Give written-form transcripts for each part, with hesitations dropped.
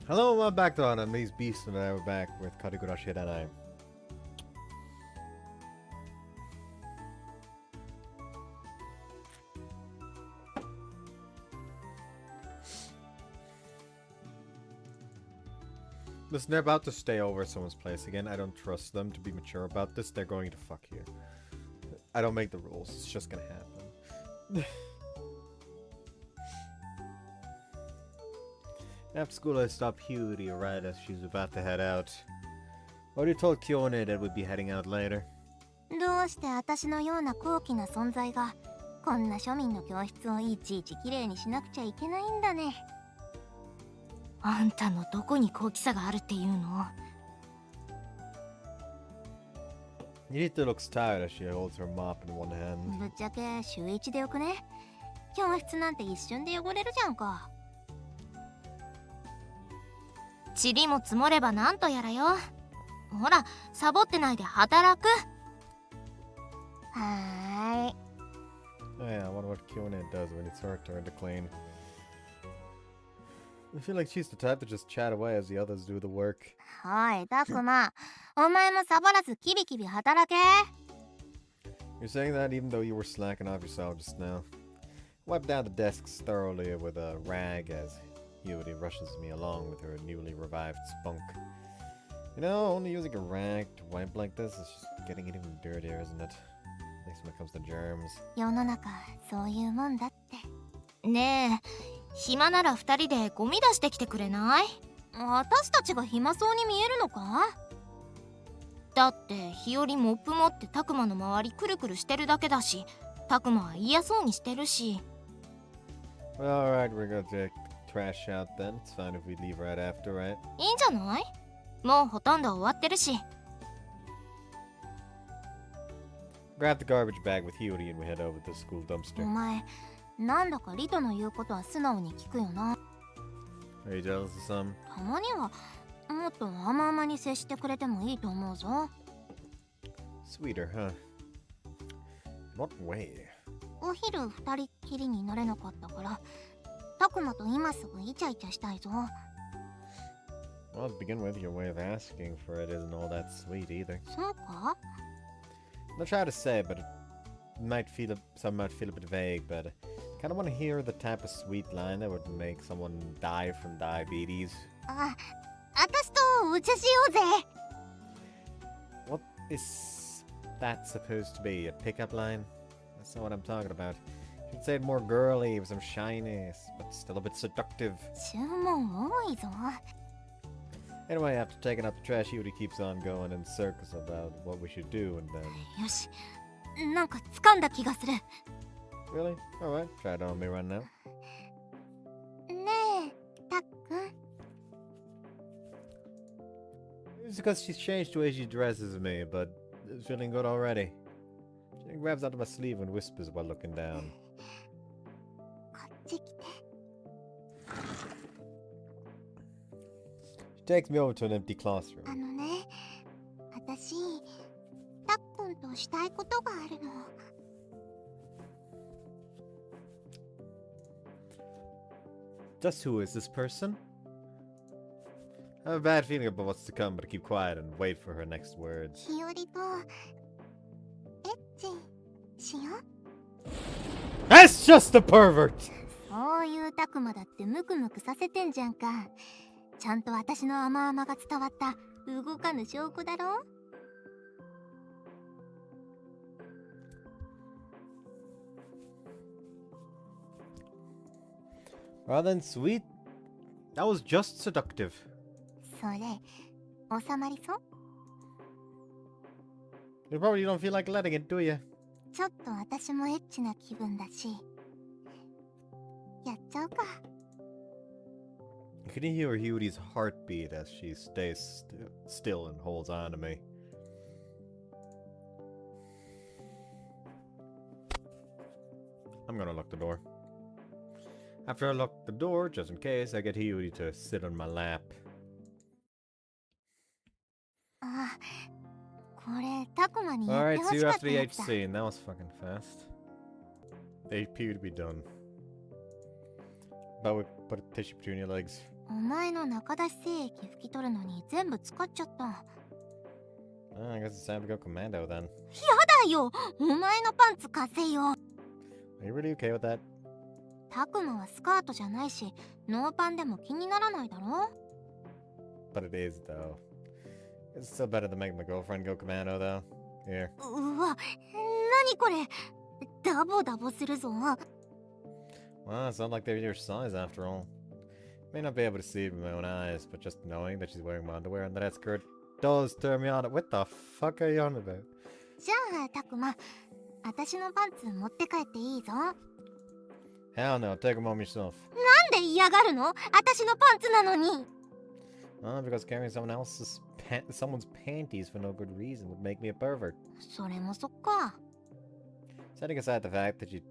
Hello, I'm back to Aranami's Beast, and we're back with Karigurashi Ren'ai. Listen, they're about to stay over at someone's place again. I don't trust them to be mature about this. They're going to fuck you. I don't make the rules. It's just gonna happen. After school, I stopped Hiyori right as she was about to head out. Already told Kione that we'd be heading out later. どうして私のような高貴な存在がこんな庶民の教室をいちいちきれいにしなくちゃいけないんだね。あんたのどこに高貴さがあるっていうの？ Yurita looks tired as she holds her mop in one hand. ぶっちゃけ週1でよくね？教室なんて一瞬で汚れるじゃんか。塵も積もればなんとやらよ。ほら、サボってないで働く。はーい。 Oh yeah, I wonder what Kione does when it's her turn to clean. I feel like she's the type to just chat away as the others do the work. おい、たくま、お前もサボらずキビキビ働け。 You're saying that even though you were slacking off yourself just now. Wipe down the desks thoroughly with a rag as Hiyori rushes me along with her newly revived spunk. You know, only using a rag to wipe like this is just getting it even dirtier, isn't it? At least when it comes to germs. 世の中、そういうもんだって。ねえ、暇なら二人でゴミ出してきてくれない？私たちが暇そうに見えるのか？だって日和モップ持ってタクマの周りくるくるしてるだけだし、タクマは嫌そうにしてるし。Well, alright, we're gonna take the trash out then. It's fine if we leave right after, right? いいんじゃない？もうほとんど終わってるし。Grab the garbage bag with Hiyori and we head over to the school お dumpster. 前、なんだかリトの言うことは素直に聞くよな。 Are you jealous of some? たまにはもっと甘々に接してくれてもいいと思うぞ。 Sweeter, huh? In what way? お昼二人っきりになれなかったから、タクマと今すぐイチャイチャしたいぞ。 Well, to begin with, your way of asking for it isn't all that sweet either. そうか？ I'll try to say, but some might feel a bit vague, but I kind of want to hear the type of sweet line that would make someone die from diabetes. あ、私とお茶しようぜ。 What is that supposed to be? A pickup line? That's not what I'm talking about. You should say it more girly with some shyness, but still a bit seductive. 注文多いぞ。 Anyway, after taking out the trash, Hiyori keeps on going in circles about what we should do, and then... よし、なんか掴んだ気がする。 Really? Alright, try it on me right now. ねえ、たっくん。 It's because she's changed the way she dresses me, but it's feeling good already. She grabs onto my sleeve and whispers while looking down. こっち来て。 She takes me over to an empty classroom. あのね、私、たっくんとしたいことがあるの。 Just who is this person? I have a bad feeling about what's to come, but I keep quiet and wait for her next words. 日和とエッチしよう。 That's just a pervert! そういうたくまだってムクムクさせてんじゃんか。ちゃんと私の甘々が伝わった動かぬ証拠だろ。 Rather than sweet, that was just seductive. それ、収まりそう？ You probably don't feel like letting it, do you? ちょっと私もエッチな気分だし。やっちゃうか。 Can you hear Hiyori's heartbeat as she stays still and holds on to me? I'm gonna lock the door. After I lock the door, just in case, I get Hiyori to sit on my lap. あ、これたくまにやっ Alright, てほ see し you かっ after た the やつだ。 HC, and that was fucking fast. The AP to be done. But we put a tissue between your legs. お前の中出し精液拭き取るのに全部使っちゃった。I guess it's time to go commando then. だよ、お前のパンツ貸せよ。 Are you really okay with that? タクマはスカートじゃないし、ノーパンでも気にならないだろ。 But it is, though. It's still better than making my girlfriend go commando, though. Here. うわ、なにこれ。ダボダボするぞ。 Well, it's not like they're your size after all. May not be able to see it with my own eyes, but just knowing that she's wearing my underwear and that escort does turn me on. What the fuck are you on about? じゃあタクマ、私のパンツ持って帰っていいぞ。 Hell no, take them home yourself. なんで嫌がるの？私のパンツなのに。 Because carrying someone's panties for no good reason would make me a pervert. それもそっか。 Setting aside the fact that she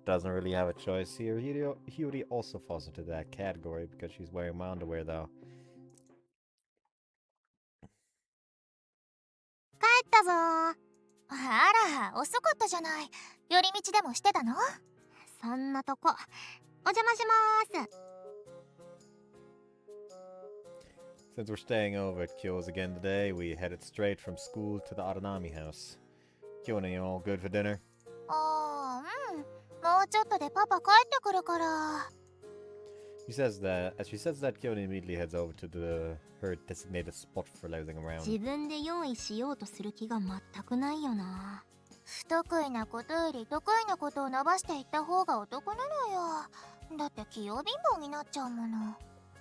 doesn't really have a choice here, Hiyori also falls into that category because she's wearing my underwear, though. 帰ったぞ。あら、遅かったじゃない。寄り道でもしてたの？そんなとこ。お邪魔します。 Since we're staying over at Kyo's again today, we headed straight from school to the Aranami house. Kyo and you all good for dinner? ああ、うん。もうちょっとでパパ帰ってくるから。 She says that, Kyo immediately heads over to her designated spot for lounging around. 自分で用意しようとする気が全くないよな。不得意なことより得意なことを伸ばしていった方がお得なのよ。だって器用貧乏になっちゃうもの。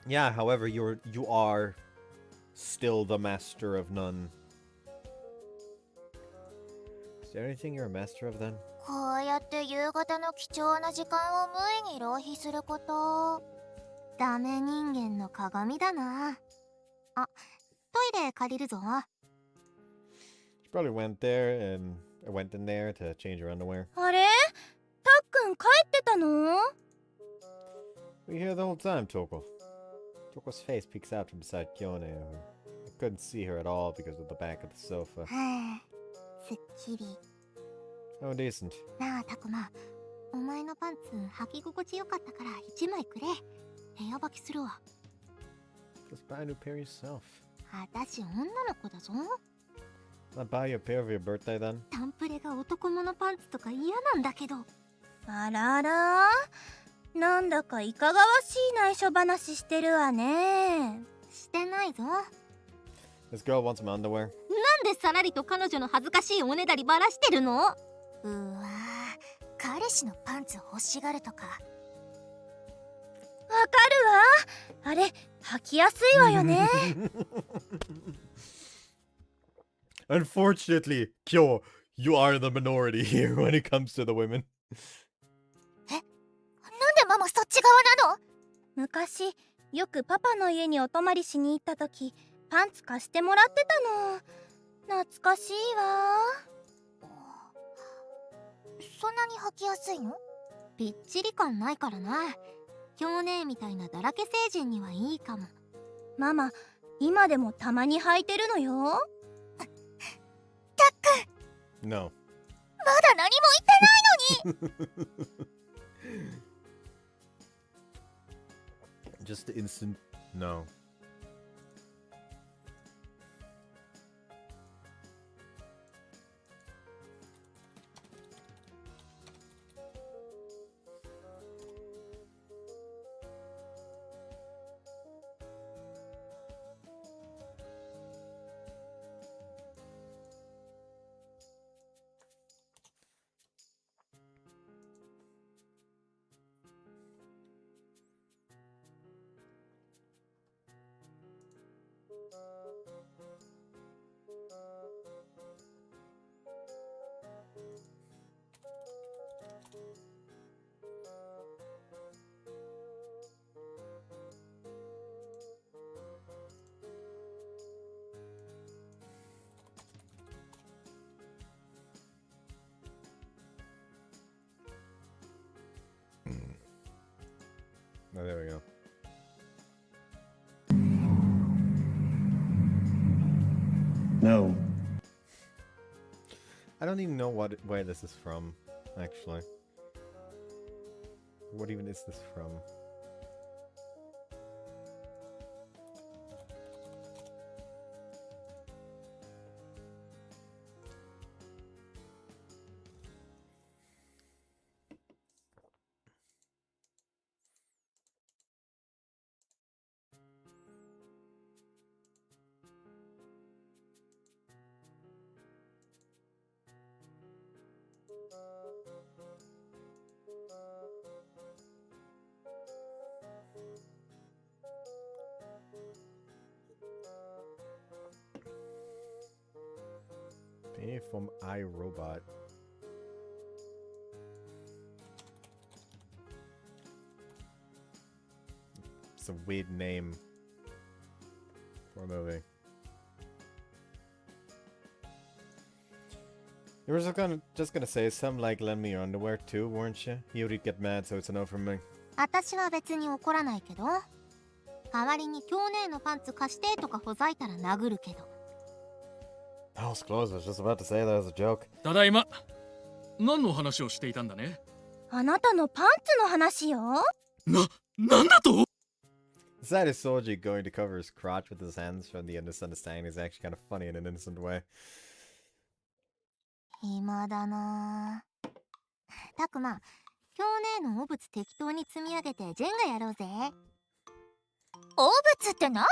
Yeah, however, you are still the master of none. Is there anything you're a master of then? こうやって夕方の貴重な時間を無意に浪費すること。ダメ人間の鏡だな。あ、トイレ借りるぞ。 She probably went in there to change her underwear. あれ？たっくん帰ってたの？ We hear the whole time, Toko. Toko's face peeks out from beside Kyone. I couldn't see her at all because of the back of the sofa. はあ、すっきり。 Oh, decent. なあ、たくま。お前のパンツ履き心地よかったから1枚くれ。部屋履きするわ。 Just buy a new pair yourself. 私女の子だぞ。 I'll buy you a pair of your birthday then. タンプレが男物パンツとか嫌なんだけど。あらら、なんだかいかがわしい内緒話してるわね。してないぞ。 This girl wants some underwear. なんでさらりと彼女の恥ずかしいおねだりばらしてるの？うわー、彼氏のパンツ欲しがるとか。わかるわ。あれ、履きやすいわよね。Unfortunately, Kyo, you are the minority here when it comes to the women. なんでママそっち側なの？昔、よくパパの家にお泊まりしに行った時、パンツ貸してもらってたの。懐かしいわ。そんなに履きやすいの？ぴっちり感ないからな。今日ねみたいなだらけ成人にはいいかも。ママ、今でもたまに履いてるのよ。たっくん、 No. まだ何も言ってないのに。Just the instant no. Oh, there we go. No. I don't even know where this is from, actually. What even is this from? A from iRobot. It's a weird name for a movie. You were just gonna say something like lend me your underwear too, weren't you? You'd get mad, so it's a no from me. 私は別に怒らないけど、代わりに今日ねのパンツ貸してとかほざいたら殴るけど。I was close. I was just about to say that was a joke. ただいま。何の話をしていたんだね。あなたのパンツの話よ。なんだと？ The sight of Soji going to cover his crotch with his hands from the misunderstanding is actually kind of funny in an innocent way. 暇だなぁ。たくま、今日ねの汚物適当に積み上げてジェンガやろうぜ。汚物って何よ、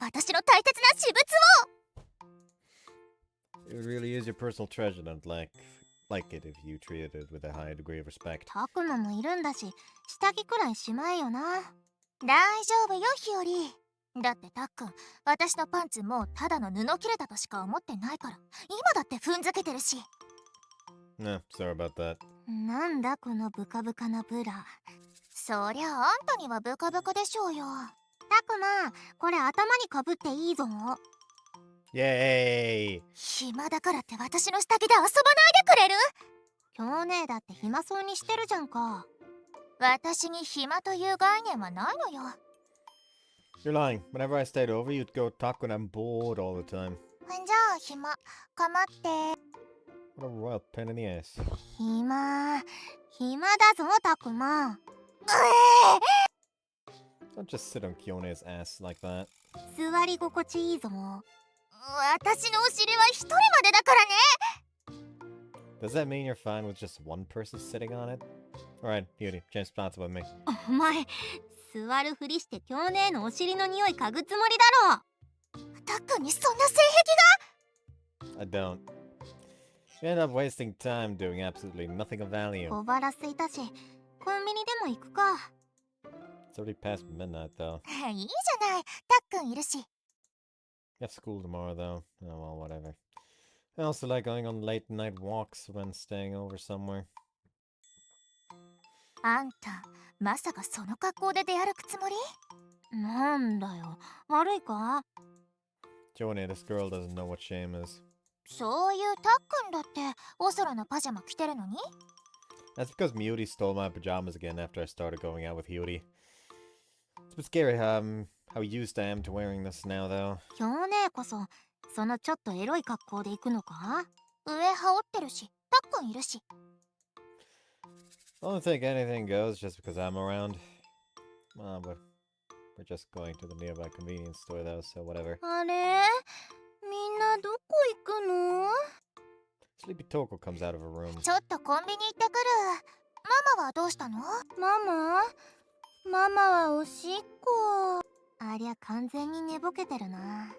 私の大切な私物を。 It really is your personal treasure, don't like it if you treated it with a high degree of respect. たくまもいるんだし、下着くらいしまえよな。大丈夫よ、ひより。だってたっくん、私のパンツもうただの布切れたとしか思ってないから、今だって踏んづけてるし。Nah, sorry about that. なんだこのブカブカなブラ。そりゃあんたにはブカブカでしょうよ。たくま、これ頭にかぶっていいぞ。Yay! 暇だからって私の下着で遊ばないでくれる？今日ねだって暇そうにしてるじゃんか。私に暇という概念はないのよ。You're lying. Whenever I stayed over, you'd go talk when I'm bored all the time. じゃあ暇、かまって。What a royal pain in the ass. 暇だぞ、たくま。Don't just sit on Kyone's ass like that. 座り心地いいぞ。私のお尻は一人までだからね。Does that mean you're fine with just one person sitting on it? Alright, Beauty, change spots with me. お前、座るふりして今日ねのお尻の匂い嗅ぐつもりだろ。たっくんにそんな性癖が？ I don't. You end up wasting time doing absolutely nothing of value. 小腹空いたし、コンビニでも行くか。It's already past midnight, though. いいじゃない、たっくんいるし。You have school tomorrow, though. Oh, well, whatever. I also like going on late night walks when staying over somewhere. あんた、まさかその格好で出歩くつもり？なんだよ、悪いか？ Joanie, this girl doesn't know what shame is. そういうたっくんだってお空のパジャマ着てるのに？ That's because Miyuri stole my pajamas again after I started going out with Hiyori. It's a bit scary how used I am to wearing this now, though. 今日ねこそ、そのちょっとエロい格好で行くのか？上羽織ってるし、たっくんいるし。I don't think anything goes just because I'm around. But we're just going to the nearby convenience store, though, so whatever. あれ？みんなどこ行くの？ Sleepy Toko comes out of her room. ちょっとコンビニ行ってくる。ママはどうしたの？ママはおしっこ。ありゃ完全に寝ぼけてるな。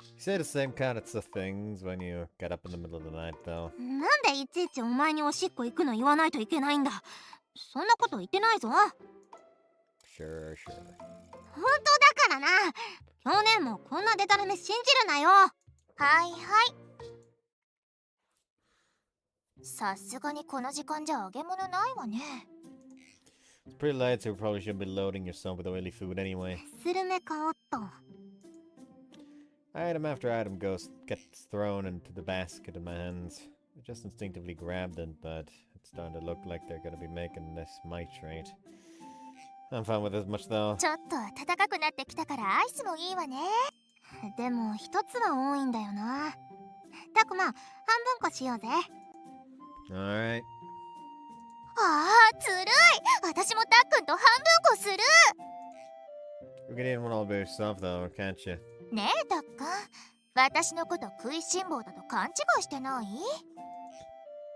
You say the same kind of things when you get up in the middle of the night, though. なんでいちいちお前におしっこ行くの言わないといけないんだ。そんなこと言ってないぞ。Sure. 本当だからな。去年もこんなデタラメ信じるなよ。はいはい。さすがにこの時間じゃ揚げ物ないわね。It's pretty late, so you probably shouldn't be loading yourself with oily food anyway. スルメ買おっと。Item after item gets thrown into the basket in my hands. I just instinctively grabbed it, but it's starting to look like they're gonna be making this my treat. I'm fine with this much though. ちょっと暖かくなってきたからアイスもいいわね。でも一つは多いんだよな。たくま、半分こしようぜ。Alright. ああ、ずるい。私もたっくんと半分こする。 You can eat one all by yourself though, can't you? ねえ、たっくん。私のこと食いしん坊だと勘違いしてない？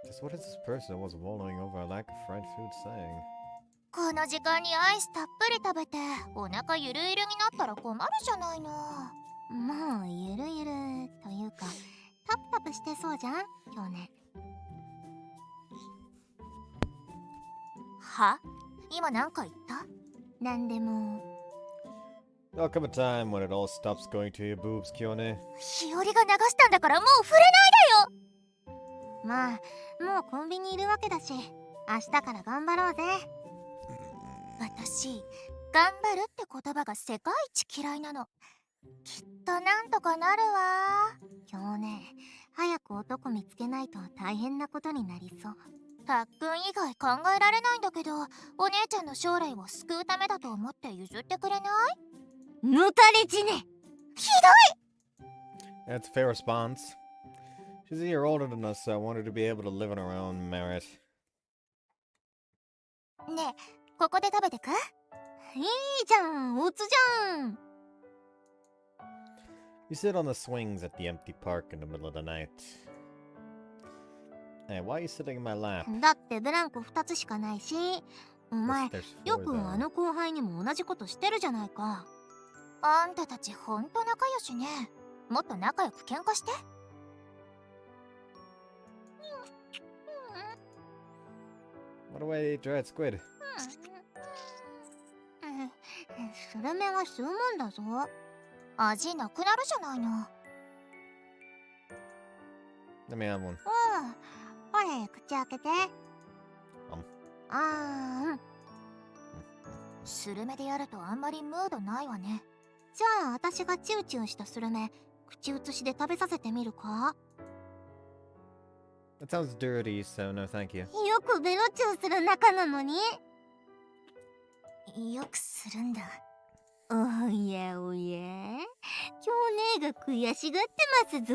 Just what is this person who was wallowing over a lack of fried food saying? この時間にアイスたっぷり食べてお腹ゆるゆるになったら困るじゃないの。もうゆるゆるというか、タプタプしてそうじゃん、今日ね。は？今なんか言った？なんでも。There'll come a time when it all stops going to your boobs, Kione. 日和が流したんだからもう触れないでよ。まあもうコンビニいるわけだし、明日から頑張ろうぜ。私頑張るって言葉が世界一嫌いなの。きっとなんとかなるわ。今日ね、早く男見つけないと大変なことになりそう。たっくん以外考えられないんだけど、お姉ちゃんの将来を救うためだと思って譲ってくれない？ぬたれちね。ひどい。 That's a fair response. She's a year older than us, so I want her to be able to live on her own merit. ねえ、ここで食べてく？いいじゃん、おつじゃん。You sit on the swings at the empty park in the middle of the night. Hey, why are you sitting in my lap? だってブランコ2つしかないし、お前 There's よ four く there. あの後輩にも同じことしてるじゃないか。あんたたちほんと仲良しね。もっと仲良く喧嘩して。What a way to eat dried squid. スルメは吸うもんだぞ。味なくなるじゃないの。Let me have one. ほれ、口開けて。スルメでやるとあんまりムードないわね。じゃあ私がチューチューしたスルメ、口移しで食べさせてみるか？ That sounds dirty, so no thank you. よくベロチューする仲なのに。よくするんだ。おやおや、今日ねが悔しがってますぞ。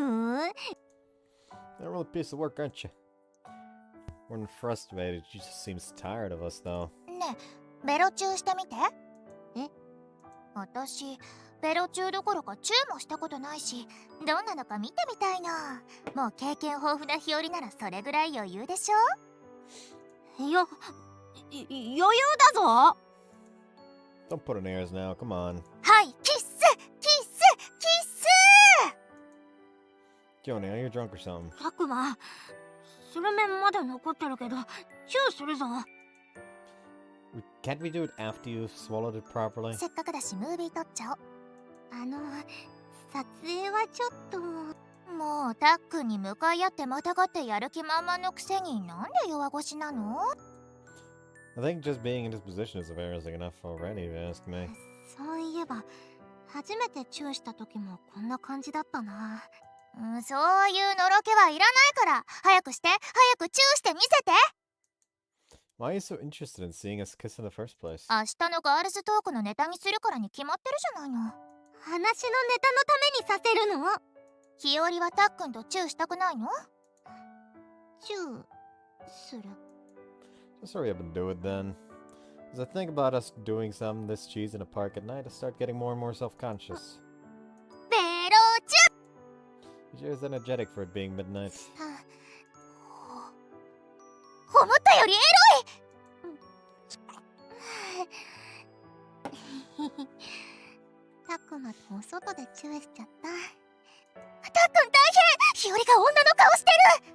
You're a real piece of work, aren't you? More than frustrated, she just seems tired of us, though. ねえ、ベロチューしてみて。え？私ベロチューどころかチューもしたことないし、どんなのか見てみたいな。もう経験豊富な日和ならそれぐらい余裕でしょ。余裕だぞ。 Don't put on airs now, come on. はい、キッスキッスキッス。 Kione, are you drunk or something? たくま、スルメまだ残ってるけどチューするぞ。Can't we do it after you've swallowed it properly? せっかくだしムービー撮っちゃおう。撮影はちょっと。もうたっくんに向かい合ってまたがってやる気満々のくせになんで弱腰なの？ I think just being in this position is embarrassing enough already, if you ask me. そういえば初めてチューした時もこんな感じだったな。そういうのろけはいらないから、早くして、早くチューしてみせて。 Why are you so interested in seeing us kiss in the first place? 明日のガールズトークのネタにするからに決まってるじゃないの。話のネタのためにさせるの？日和はたっくんとチューしたくないの？チューする。 Just hurry up and do it then. As I think about us doing some this cheese in a park at night, I start getting more and more self-conscious. ベロチュー。 You're as energetic for it being midnight. 思ったよりエロい。たくまとお外でチューしちゃった。たっくん大変。日和が女の顔してる。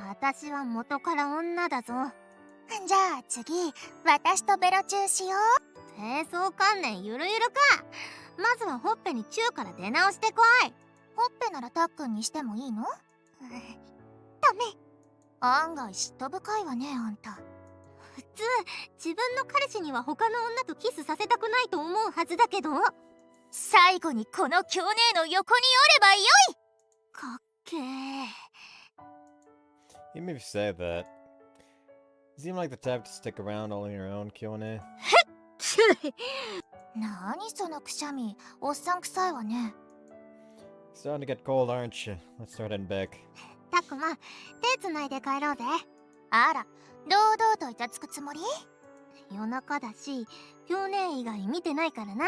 私は元から女だぞ。じゃあ次、私とベロチューしよう。低層観念ゆるゆるか。まずはほっぺにチューから出直してこい。ほっぺならたっくんにしてもいいの？ダメ。案外嫉妬深いわね、あんた。普通自分の彼氏には他の女とキスさせたくないと思うはずだけど、最後にこの京姉の横におればよい。かっけー。 Even if you say that, you seem like the type to stick around all on your own, Kione. 何そのくしゃみ、おっさん臭いわね。 Starting to get cold, aren't you? Let's start heading back. たくま、手つないで帰ろうぜ。あら、堂々といたつくつもり？夜中だし、京姉以外見てないからな。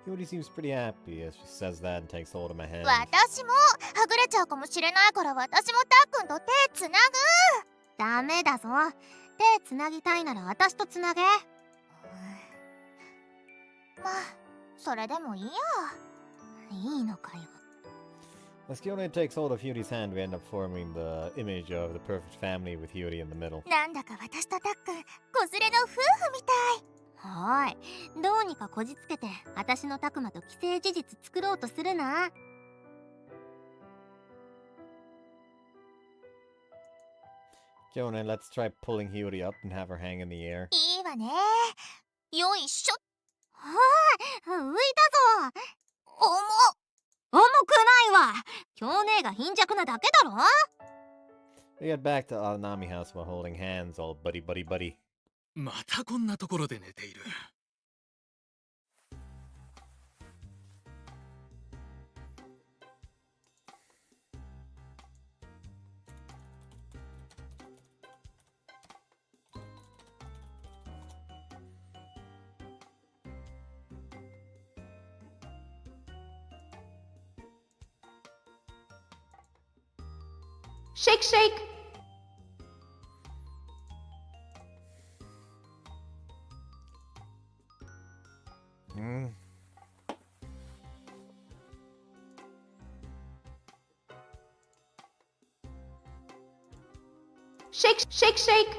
Hiyori seems pretty happy as she says that and takes hold of my hand. 私もはぐれちゃうかもしれないから私もたっくんと手つなぐ。ダメだぞ。手つなぎたいなら私とつなげ。まあそれでもいいや。いいのかよ。 As Kione takes hold of Hiyori's hand, we end up forming the image of the perfect family with Hiyori in the middle. なんだか私とたっくん子連れの夫婦みたい。おい、どうにかこじつけて私のタクマと既成事実作ろうとするな。Kione, let's try pulling Hiyori up and have her hang in the air. いいわね。よいしょ。はあ、浮いたぞ。重くないわ。京姉が貧弱なだけだろ。 We get back to Aranami house while holding hands, all buddy buddy buddy. またこんなところで寝ている。Shake, shake. Shake, shake, shake.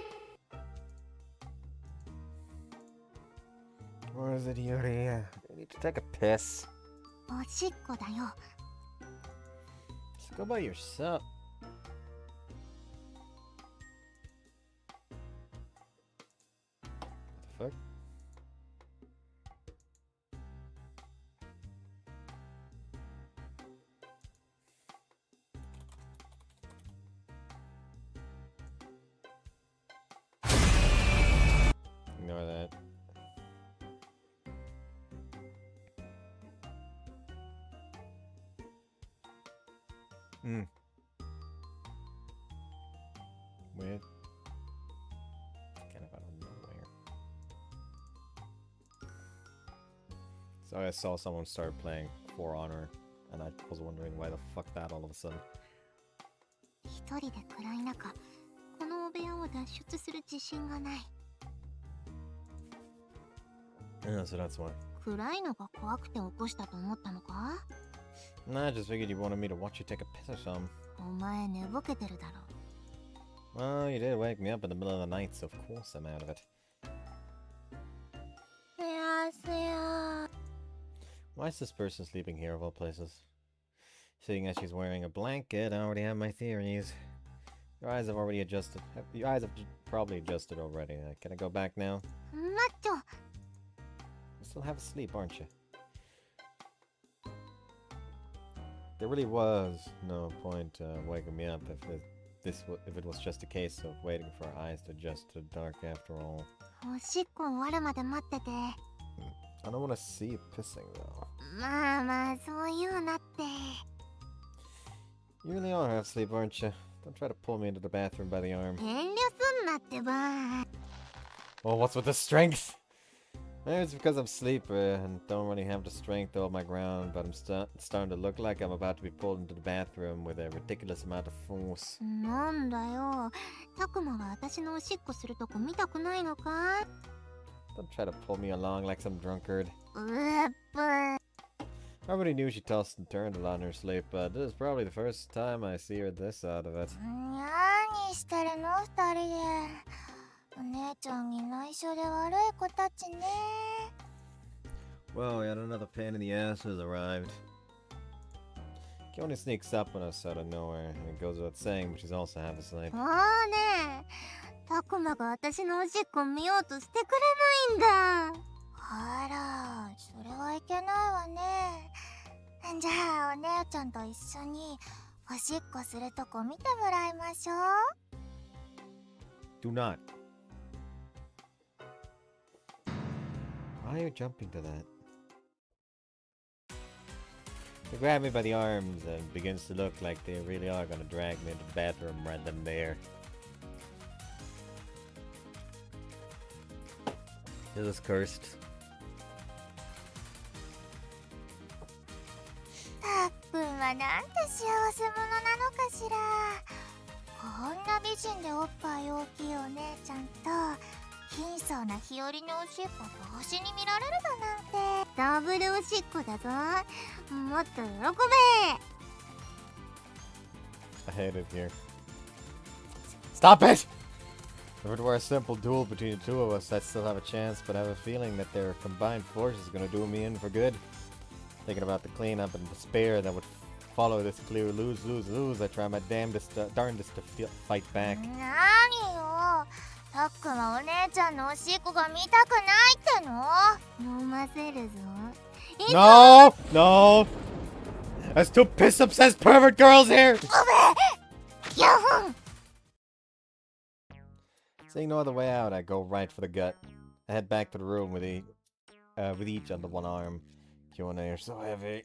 What is it, Hiyori? I need to take a piss. おしっこだよ。 Just go by yourself. What the fuck? Ignore that. Weird. Kind of out of nowhere. So I saw someone start playing For Honor, and I was wondering why the fuck that all of a sudden. 一人で暗い中、このお部屋を脱出する自信がない。 Yeah, so that's why. 暗いのが怖くて起こしたと思ったのか？ Nah, I just figured you wanted me to watch you take a piss or something. お前寝ぼけてるだろ。 Well, you did wake me up in the middle of the night, so of course I'm out of it. すやすや。 Why is this person sleeping here of all places? Seeing as she's wearing a blanket, I already have my theories. Your eyes have already adjusted. Your eyes have probably adjusted already. Can I go back now? マッチョ。 You still half asleep, aren't you? There really was no point waking me up if it was just a case of waiting for our eyes to adjust to dark after all. おしっこ終わるまで待ってて。 I don't want to see you pissing though. まあまあ、そういうなって。 You really are half asleep, aren't you? Don't try to pull me into the bathroom by the arm. 遠慮すんなってば。 Well, what's with the strength? Maybe it's because I'm sleepy and don't really have the strength to hold my ground, but I'm starting to look like I'm about to be pulled into the bathroom with a ridiculous amount of force. なんだよ。タクマは私のおしっこするとこ見たくないのか？ Don't try to pull me along like some drunkard. うっぷ。 I already knew she tossed and turned a lot in her sleep, but this is probably the first time I see her this out of it. 何してるの二人で。お姉ちゃんに内緒で悪い子たちね。 Well, yet another pain in the ass has arrived. Kione sneaks up on us out of nowhere, and it goes without saying, but she's also half asleep. もうね、タクマが私のおしっこ見ようとしてくれないんだ。あら、それはいけないわね。じゃあお姉ちゃんと一緒におしっこするとこ見てもらいましょう。 Do not. Why are you jumping to that? They grab me by the arms and begins to look like they really are gonna drag me into the bathroom right then there. This is cursed. たっくんはなんて幸せ者なのかしら。こんな美人でおっぱい大きいお姉ちゃんと貧相な日和のおしっこ同時に見られるだなんて。ダブルおしっこだぞ。もっと喜べ。 I hate it here. Stop it! If it were a simple duel between the two of us, I'd still have a chance, but I have a feeling that their combined force is gonna do me in for good. Thinking about the cleanup and despair that would follow this clear lose-lose-lose, I try my darndest to fight back. なによ、たっくんはお姉ちゃんのおしっこが見たくないっての？飲ませるぞ。No! No! There's two piss-obsessed pervert girls here! ヤホン Seeing no other way out, I go right for the gut. I head back to the room with each under one arm. Q&A are so heavy.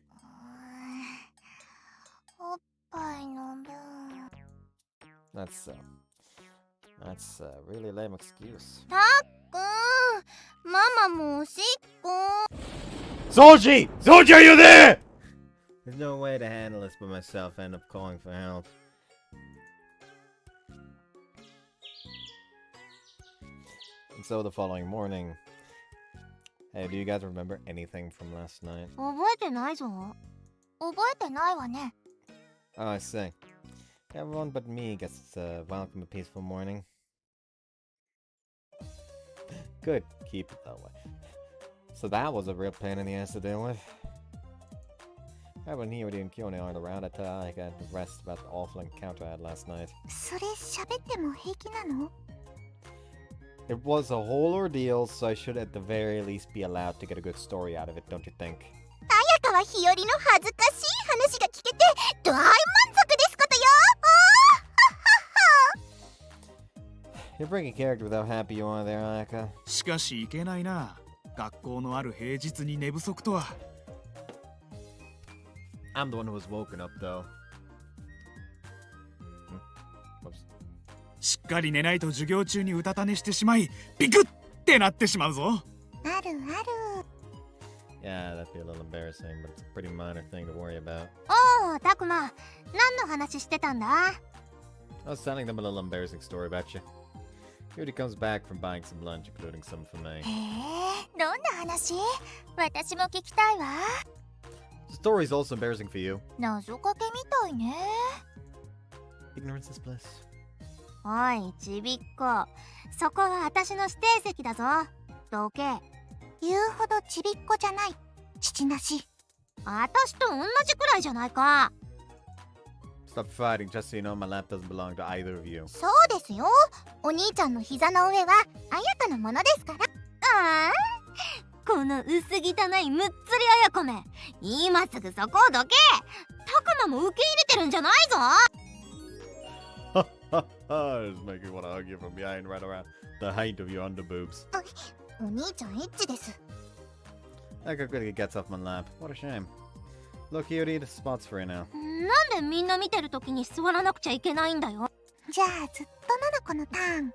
おっぱいの分。That's a really lame excuse. たっくん、ママもおしっこ。Soji! Soji, are you there? There's no way to handle this by myself. I end up calling for help. And so the following morning. Hey, do you guys remember anything from last night? 覚えてないぞ。覚えてないわね。 Oh, I see. Everyone but me gets to welcome a peaceful morning. Good, keep it that way. So that was a real pain in the ass to deal with. When Hiyori and Kyone aren't around, I tell I got the rest about the awful encounter I had last night. それ喋っても平気なの？ It was a whole ordeal, so I should at the very least be allowed to get a good story out of it, don't you think? 綾香は日和の恥ずかしい話が聞けて大満足ですことよ。You're breaking character with how happy you are there, Ayaka. しかしいけないな。学校のある平日に寝不足とは。I'm the one who was woken up, though. Whoops. しっかり寝ないと授業中にうたた寝してしまい、ビクッってなってしまうぞ。あるある。 Yeah, that'd be a little embarrassing, but it's a pretty minor thing to worry about. おお、たくま、何の話してたんだ？ I was telling them a little embarrassing story about you. Yuri comes back from buying some lunch, including some for me. へえ、どんな話？私も聞きたいわ。 The story's also embarrassing for you. 謎かけみたいね。 Ignorance is bliss. おい、ちびっこ。そこは私の指定席だぞ。どけ。言うほどちびっこじゃない。父なし。私と同じくらいじゃないか。 Stop fighting, just so you know my lap doesn't belong to either of you. そうですよ。お兄ちゃんの膝の上は綾香のものですから。ああ、この薄汚いむっつり綾子め。今すぐそこをどけ。たくまも受け入れてるんじゃないぞ。 Just make me want to hug you from behind right around the height of your underboobs. お兄ちゃんエッチです。 That quickly gets off my lap. What a shame. Look, Yuri, the spot's free now. なんでみんな見てるときに座らなくちゃいけないんだよ。じゃあずっとなのこのターン。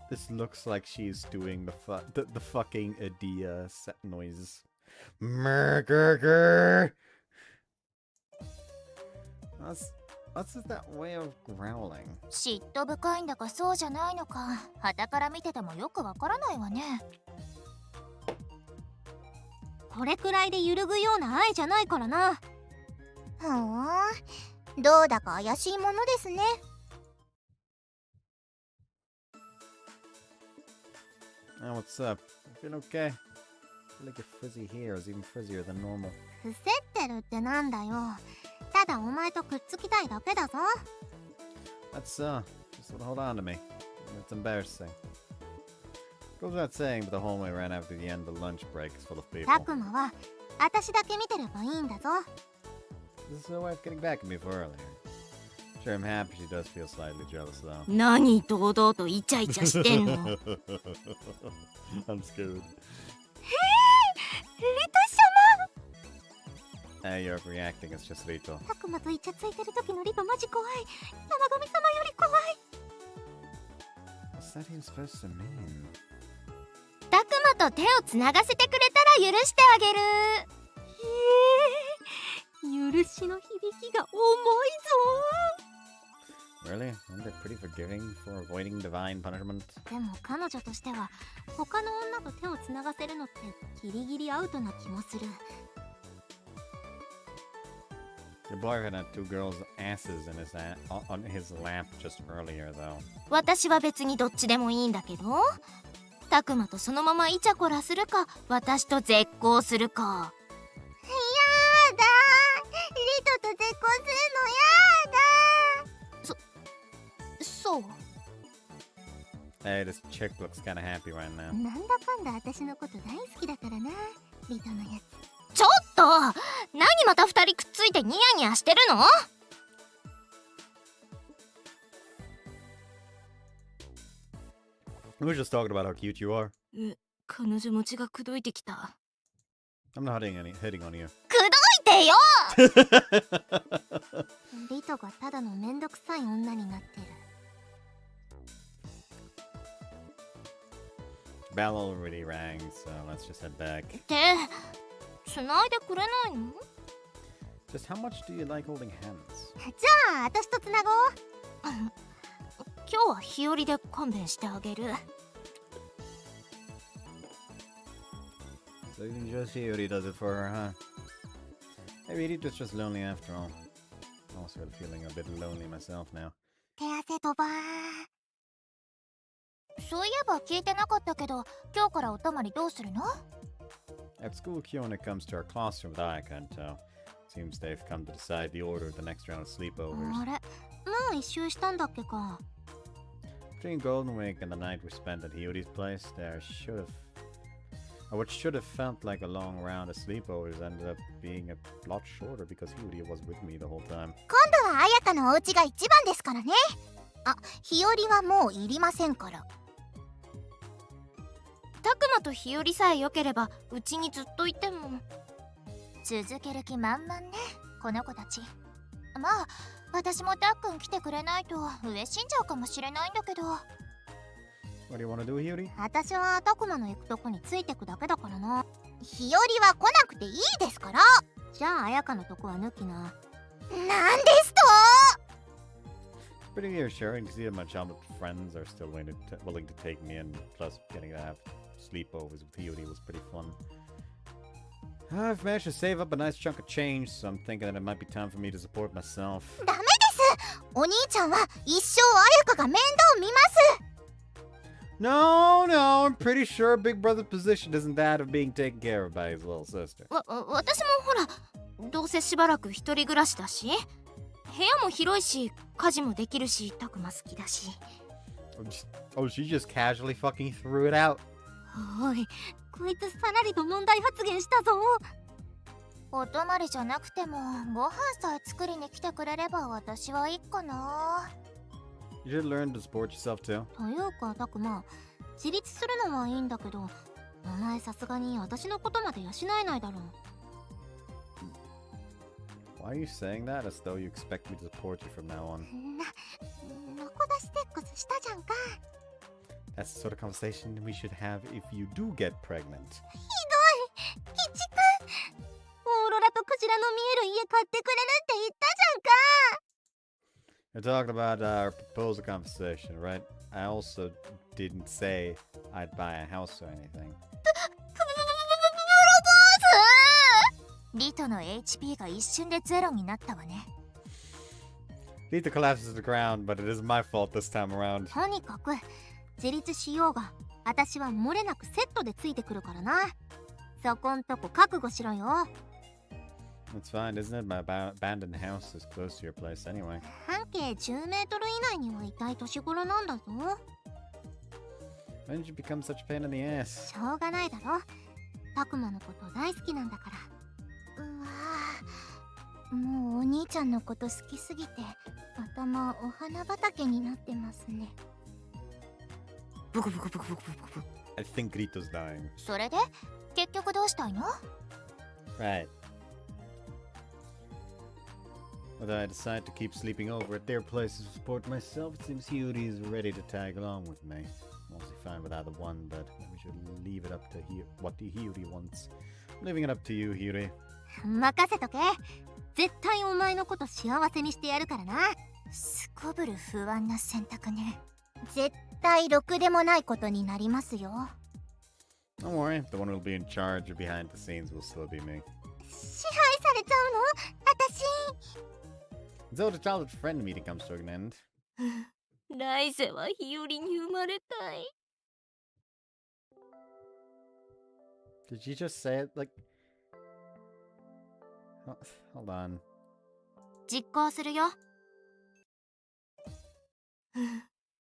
This looks like she's doing the fucking Adia set noises. Murgurgur! What's that way of growling? 嫉妬深いんだかそうじゃないのか、傍から見ててもよくわからないわね。これくらいで揺るぐような愛じゃないからな。ふん、どうだか怪しいものですね。Oh, what's up? You feeling okay? I feel like your frizzy hair is even frizzier than normal. 伏せってるってなんだよ。ただお前とくっつきたいだけだぞ。Just hold on to me. It's embarrassing. Goes without saying, but the hallway right after the end of the lunch break is full of people. たくまは私だけ見てればいいんだぞ。 This is her way of getting back at me for earlier. Sure, I'm happy she does feel slightly jealous, though. 何堂々とイチャイチャしてんの。 I'm scared. リト様。 Hey, you're reacting. It's just Rito. たくまとイチャついてる時のリトマジ怖い。山神様より怖い。 What's that even supposed to mean? たくまと手をつながせてくれたら許してあげる。許しの響きが重いぞ。 Really? Aren't they pretty forgiving for avoiding divine punishment? でも彼女としては他の女と手をつながせるのってギリギリアウトな気もする。 You're Your boyfriend had two girls' asses in on his lap just earlier, though. 私は別にどっちでもいいんだけど、たくまとそのままイチャコラするか、私と絶交するか。やだリトと絶交するのやだ。そう。Hey, this chick looks kinda happy right now. なんだかんだ私のこと大好きだからな、リトのやつ。ちょっと何また二人くっついてニヤニヤしてるの？ We were just talking about how cute you are. 彼女持ちが口説いてきた。 I'm not hitting on you. 口説いてよリトがただのめんどくさい女になってる。Bell already rang, so let's just head back. って繋いでくれないの？ Just how much do you like holding hands? じゃあ私とつなごう。今日は日和で勘弁してあげる。 So even just Hiyori does it for her, huh? Maybe Rito's just lonely after all. I'm also feeling a bit lonely myself now. 手汗とばー。そういえば聞いてなかったけど、今日からお泊まりどうするの？ At school, Kiona comes to our classroom that I can't tell. Seems they've come to decide the order of the next round of sleepovers. あれ、もう一周したんだっけか。 Between Golden Week and the night we spent at Hiyori's place, what should have felt like a long round of sleepovers ended up being a lot shorter because Hiyori was with me the whole time. 今度は彩香のお家が一番ですからね。あ、日和はもういりませんから。たくまと日和さえ良ければうちにずっといても。続ける気満々ね、この子たち。まあ私もたっくん来てくれないと嬉しんじゃうかもしれないんだけど。 What do you want to do, Hiyori? 私はたくまの行くとこについてくだけだからな。日和は来なくていいですから。じゃあ彩香のとこは抜きな。なんですとPretty reassuring to see that my childhood friends are still willing to take me in. Plus, getting to have sleepovers with Hiyori was pretty fun. I've managed to save up a nice chunk of change, so I'm thinking that it might be time for me to support myself. ダメです。お兄ちゃんは一生彩香が面倒見ます。 No, I'm pretty sure Big Brother's position isn't that of being taken care of by his little sister. 私もほら、どうせしばらく一人暮らしだし、部屋も広いし、家事もできるし、たくま好きだし。Oh, she just casually fucking threw it out. おい、こいつさらりと問題発言したぞ。お泊まりじゃなくてもご飯さえ作りに来てくれれば私はいいかな。 You should learn to support yourself too. というかたくま、自立するのはいいんだけど、お前さすがに私のことまで養えないだろう。 Why are you saying that as though you expect me to support you from now on? ノコ出しセックスしたじゃんか。 That's the sort of conversation we should have if you do get pregnant. ひどい、キチくん。オーロラとクジラの見える家買ってくれるって言ったじゃんか。 We're talking about our proposal conversation, right? I also didn't say I'd buy a house or anything. リトの HP が一瞬でゼロになったわね。 Lita collapses to the ground, but it isn't my fault this time around. とにかく自立しようが、私は漏れなくセットでついてくるからな。そこんとこ覚悟しろよ。 It's fine, isn't it? My abandoned house is close to your place anyway. 半径10メートル以内にはいたい年頃なんだぞ。 When did you become such a pain in the ass? しょうがないだろ。たくまのこと大好きなんだから。うわぁ、もうお兄ちゃんのこと好きすぎて頭お花畑になってますね。 I think Rito's dying. それで結局どうしたいの？ Right. Whether I decide to keep sleeping over at their place to support myself, it seems Hiyori is ready to tag along with me. I'm mostly fine with either one, but we should leave it up to what the Hiyori wants. I'm leaving it up to you, Hiyori. 任せとけ。絶対お前のこと幸せにしてやるからな。すこぶる不安な選択ね。絶対ろくでもないことになりますよ。 Don't worry, the one who'll be in charge of behind the scenes will still be me. 支配されちゃうの私。 So the childhood friend meeting comes to an end. 来世は日和に生まれたい。 Did she just say it like... Hold on. 実行するよ。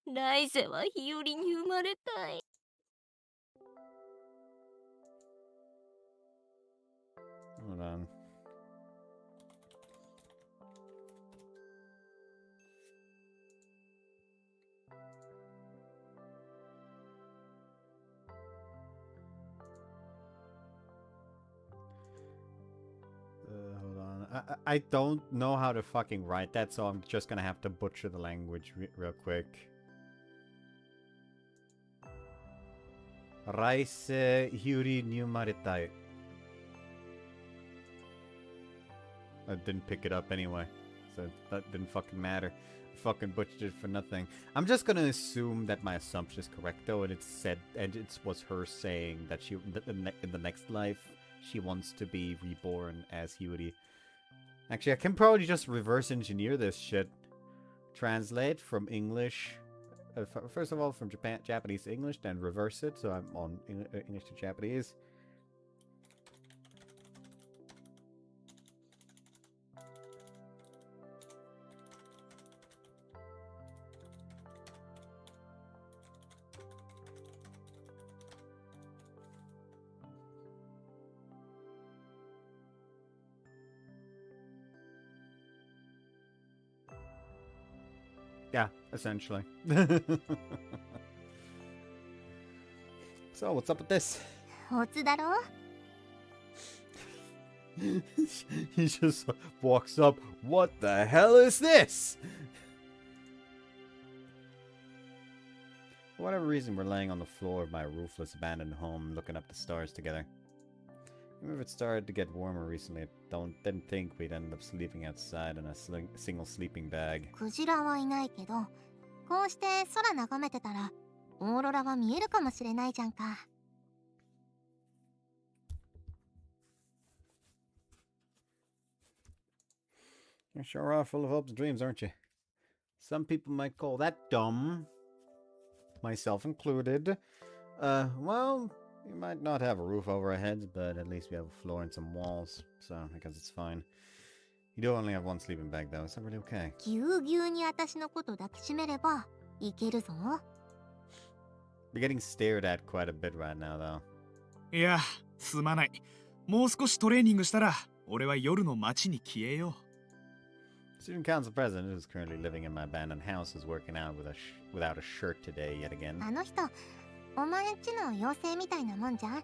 来世は日和に生まれたい。 Hold on. Hold on. I don't know how to fucking write that, so I'm just gonna have to butcher the language real quick. Raise Hyuri Numaritai. I didn't pick it up anyway, so that didn't fucking matter. I fucking butchered it for nothing. I'm just gonna assume that my assumption is correct, though, and it's said, and it was her saying that she, in the next life, she wants to be reborn as Hyuri. Actually, I can probably just reverse engineer this shit. Translate from English, first of all, from Japanese to English, then reverse it, so I'm on English to Japanese. Yeah, essentially. So, what's up with this? オツだろ。 He just walks up. What the hell is this? For whatever reason, we're laying on the floor of my roofless abandoned home, looking up the stars together. Even if it started to get warmer recently, I didn't think we'd end up sleeping outside in a single sleeping bag. クジラはいないけど、こうして空眺めてたらオーロラは見えるかもしれないじゃんか。 You sure are full of hopes and dreams, aren't you? Some people might call that dumb. Myself included. Well, we might not have a roof over our heads, but at least we have a floor and some walls, so I guess it's fine. You do only have one sleeping bag, though. Is that really okay? ぎゅうぎゅうに私のこと抱きしめればいけるぞ。 We're getting stared at quite a bit right now, though. いや、すまない。もう少しトレーニングしたら、俺は夜の街に消えよう。 Student Council President, who's currently living in my abandoned house, is working out without a shirt today yet again. あの人、お前んちの妖精みたいなもんじゃん。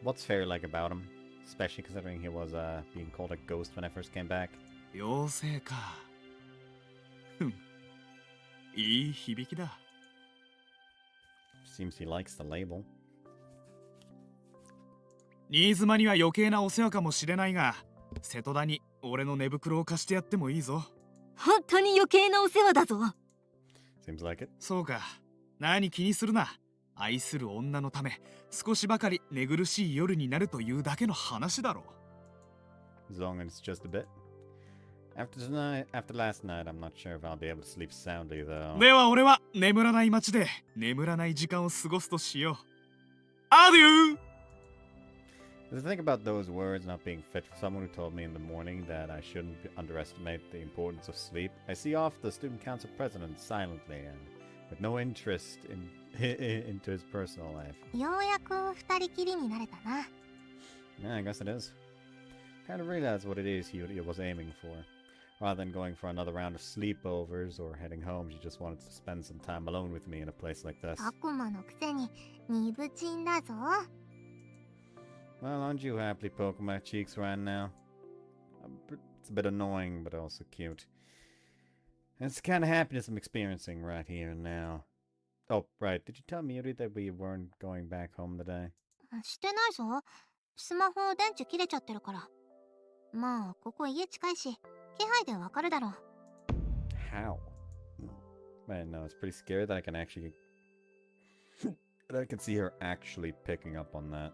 What's fair like about him? Especially considering he was being called a ghost when I first came back. 妖精か。ふん。いい響きだ。 Seems he likes the label. 新妻には余計なお世話かもしれないが、瀬戸田に俺の寝袋を貸してやってもいいぞ。本当に余計なお世話だぞ。 Seems like it. そうか。何気にするな。愛する女のため、少しばかり寝苦しい夜になるというだけの話だろう。 As long as it's just a bit. After last night, I'm not sure if I'll be able to sleep soundly, though. では俺は眠らない街で眠らない時間を過ごすとしよう。アデュー The thing about those words not being fit for someone who told me in the morning that I shouldn't underestimate the importance of sleep, I see off the student council president silently and with no interest into his personal life. ようやく二人きりになれたな。 Yeah, I guess it is. Kind of realized what it is he was aiming for. Rather than going for another round of sleepovers or heading home, she just wanted to spend some time alone with me in a place like this. 悪魔のくせに鈍ちんだぞ。 Well, aren't you happily poking my cheeks right now? It's a bit annoying, but also cute. And it's the kind of happiness I'm experiencing right here and now. Oh, right. Did you tell Miyuri that we weren't going back home today? してないぞ。スマホ電池切れちゃってるから。まあ、ここ家近いし、気配でわかるだろう。 How? Man, no, it's pretty scary that I can actually... that I can see her actually picking up on that.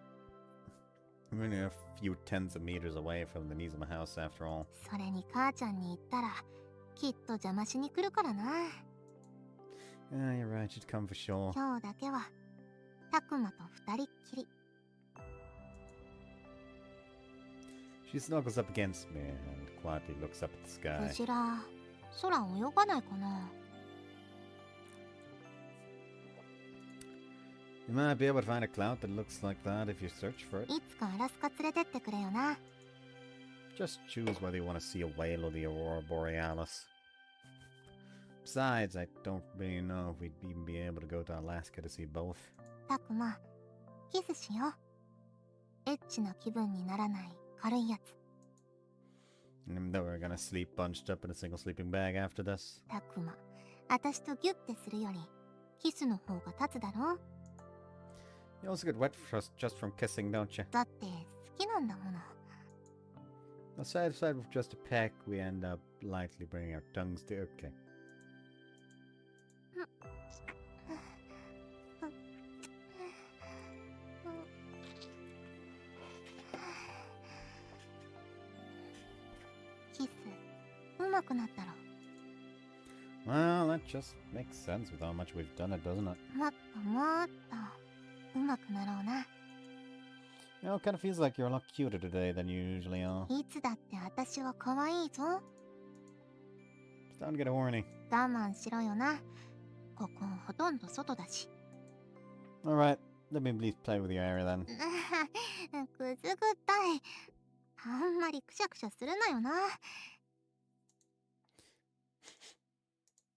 We're only a few tens of meters away from the Nizuma house after all. それに母ちゃんに言ったらきっと邪魔しに来るからな。 Yeah, you're right, she'd come for sure. 今日だけはたくまと二人っきり。 She snuggles up against me and quietly looks up at the ク sky. ジラ空泳がないかな。 You might be able to find a cloud that looks like that if you search for it. いつかアラスカ連れてってくれよな。 Just choose whether you want to see a whale or the aurora borealis. Besides, I don't really know if we'd even be able to go to Alaska to see both. たくまキスしよう。エッチな気分にならない軽いやつ。 Even though we're gonna sleep bunched up in a single sleeping bag after this. たくま私とギュッてするよりキスの方が立つだろ。 You also get wet just from kissing, don't you? だって好きなんだもの。 Aside of just a peck, we end up lightly bringing our tongues to... Okay. キスうまくなったろ。 Well, that just makes sense with how much we've done it, doesn't it? もっともっとうまくなろうな。 You know, it kind of feels like you're a lot cuter today than you usually are. いつだって私は可愛いぞ。 It's time to get horny. 我慢しろよな。ここほとんど外だし。 Alright, let me please play with your area then. くずぐったい。あんまりくしゃくしゃするなよな。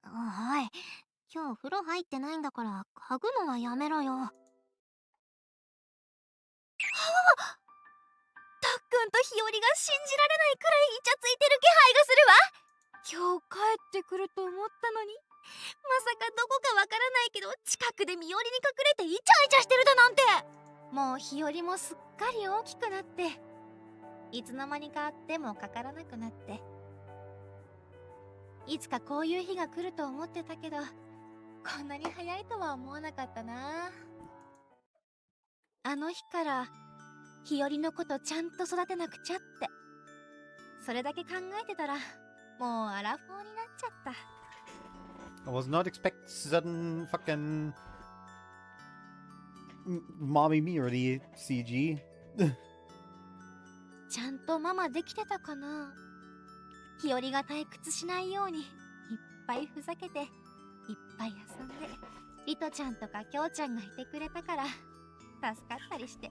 おい、今日風呂入ってないんだから嗅ぐのはやめろよ。たっくんと日和が信じられないくらいイチャついてる気配がするわ。今日帰ってくると思ったのに、まさかどこかわからないけど近くで日和に隠れてイチャイチャしてるだなんて。もう日和もすっかり大きくなって、いつの間にか手もかからなくなって、いつかこういう日が来ると思ってたけど、こんなに早いとは思わなかったな。あの日から日和のことちゃんと育てなくちゃって、それだけ考えてたらもうアラフォーになっちゃった。 I was not expect sudden fucking... Mommy me or the CG. ちゃんとママできてたかな。日和が退屈しないようにいっぱいふざけて、いっぱい遊んで、リトちゃんとかキョウちゃんがいてくれたから助かったりして。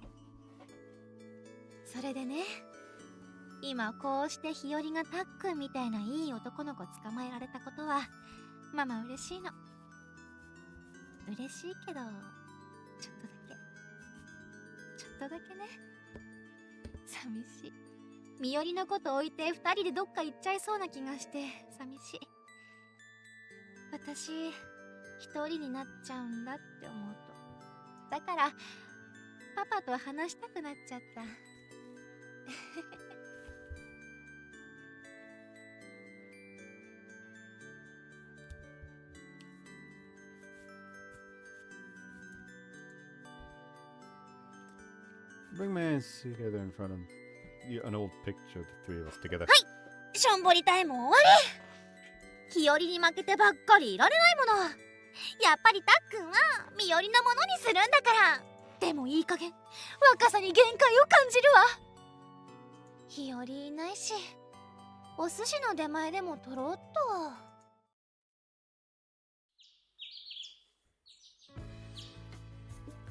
それでね、今こうして日和がたっくんみたいないい男の子捕まえられたことはママ嬉しいの。嬉しいけどちょっとだけね。寂しい。みよりのこと置いて二人でどっか行っちゃいそうな気がして寂しい。私一人になっちゃうんだって思うと、だからパパと話したくなっちゃった。Bring my hands together in front of an old picture of the three of us together. しょんぼりタイム終わり。日和に負けてばっかりいられないもの。やっぱりたっくんはみよりのものにするんだから。でもいい加減若さに限界を感じるわ。日和いないし、お寿司の出前でも取ろうっと。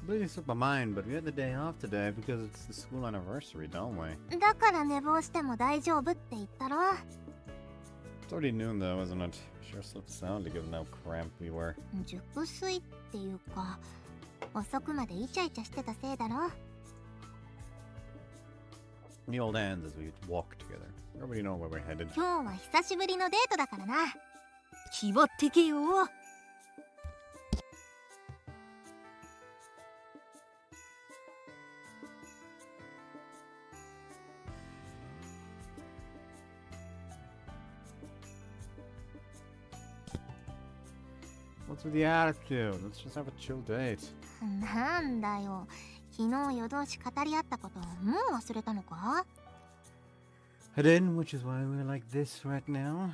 Completely slipped my mind, but we had the day off today because it's the school anniversary, don't we? だから寝坊しても大丈夫って言ったろ。 It's already noon though, isn't it? Sure slept soundly given how cramped we were. 熟睡っていうか遅くまでイチャイチャしてたせいだろ。 The old hands as we walked together. We already know where we're headed. 今日は久しぶりのデートだからな。気張ってけよ。 What's with the attitude? Let's just have a chill date. なんだよ、昨日夜通し語り合ったこともう忘れたのか？ I didn't, which is why we're like this right now.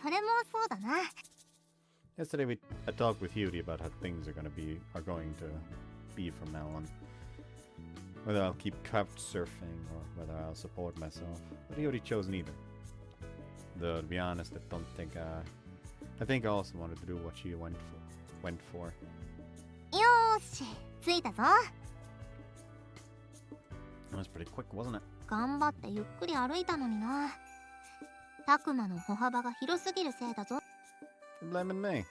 それもそうだな。 Yesterday I talked with Hiyori about how things are going to be from now on. Whether I'll keep couch surfing or whether I'll support myself. But Hiyori chose neither. Though to be honest, I think I also wanted to do what she went for. よーし、着いたぞ。 That was pretty quick, wasn't it? 頑張ってゆっくり歩いたのにな。タクマの歩幅が広すぎるせいだぞ。 You're blaming me.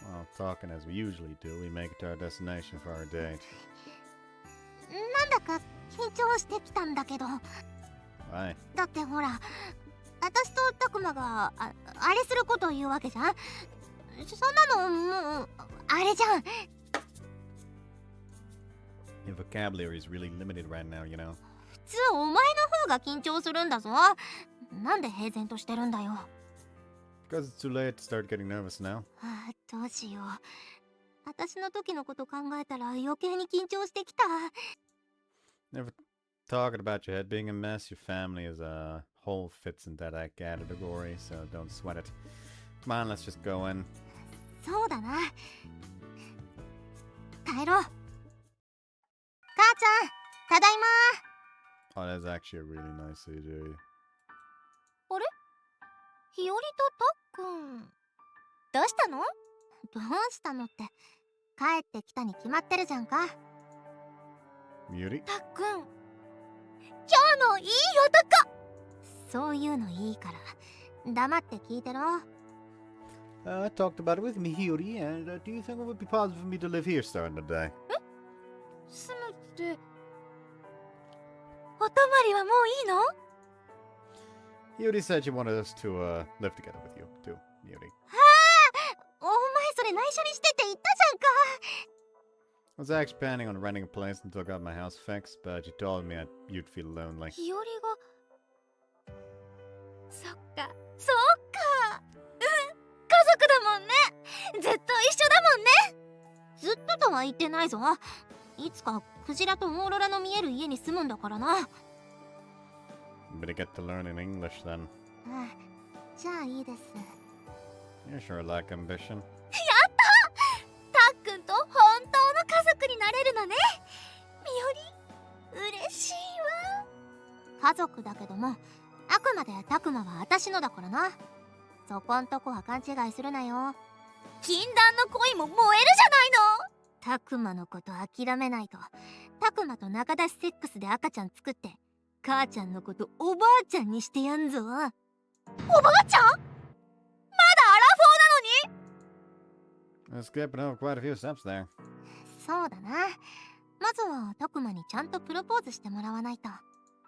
Well, talking as we usually do, we make it to our destination for our date. なんだか緊張してきたんだけど。 Why? だってほら、私とタクマがあれすることを言うわけじゃん。そんなのもうあれじゃん。 Your vocabulary is really limited right now, you know. 普通お前の方が緊張するんだぞ。なんで平然としてるんだよ。 Because it's too late to start getting nervous now. どうしよう。私の時のこと考えたら余計に緊張してきた。 Never talking about your head being a mess. Your family as a whole fits in that category, so don't sweat it. Come on, let's just go in. そうだな。帰ろう。母ちゃん、ただいま。 Oh, that's actually a really nice CG. あれ？日和とたっくん。どうしたの？どうしたのって。帰ってきたに決まってるじゃんか。 Hiyori? たっくん。今日のいい男。そういうのいいから。黙って聞いてろ。 I talked about it with me, Hiyori, and do you think it would be possible for me to live here starting today? 住むって。お泊まりはもういいの？ Hiyori said she wanted us to live together with you, too, Hiyori. お前それ内緒にしてって言ったじゃんか。 I was actually planning on renting a place until I got my house fixed, but you told me you'd feel lonely. 日和が。そっか、そっか。家族だもんね。ずっと一緒だもんね。ずっととは言ってないぞ。いつかクジラとオーロラの見える家に住むんだからな。 Better get to learn in English then. じゃあいいです。 You sure lack ambition. たっくんと本当の家族になれるのね。みより嬉しいわ。家族だけども、あくまでたくまは私のだからな。そこんとこは勘違いするなよ。禁断の恋も燃えるじゃないの。たくまのこと諦めないと。たくまと仲出しセックスで赤ちゃん作って、母ちゃんのことおばあちゃんにしてやんぞ。おばあちゃん？まだアラフォーなのに。 We're skipping over quite a few steps there. そうだな。まずはたくまにちゃんとプロポーズしてもらわないと。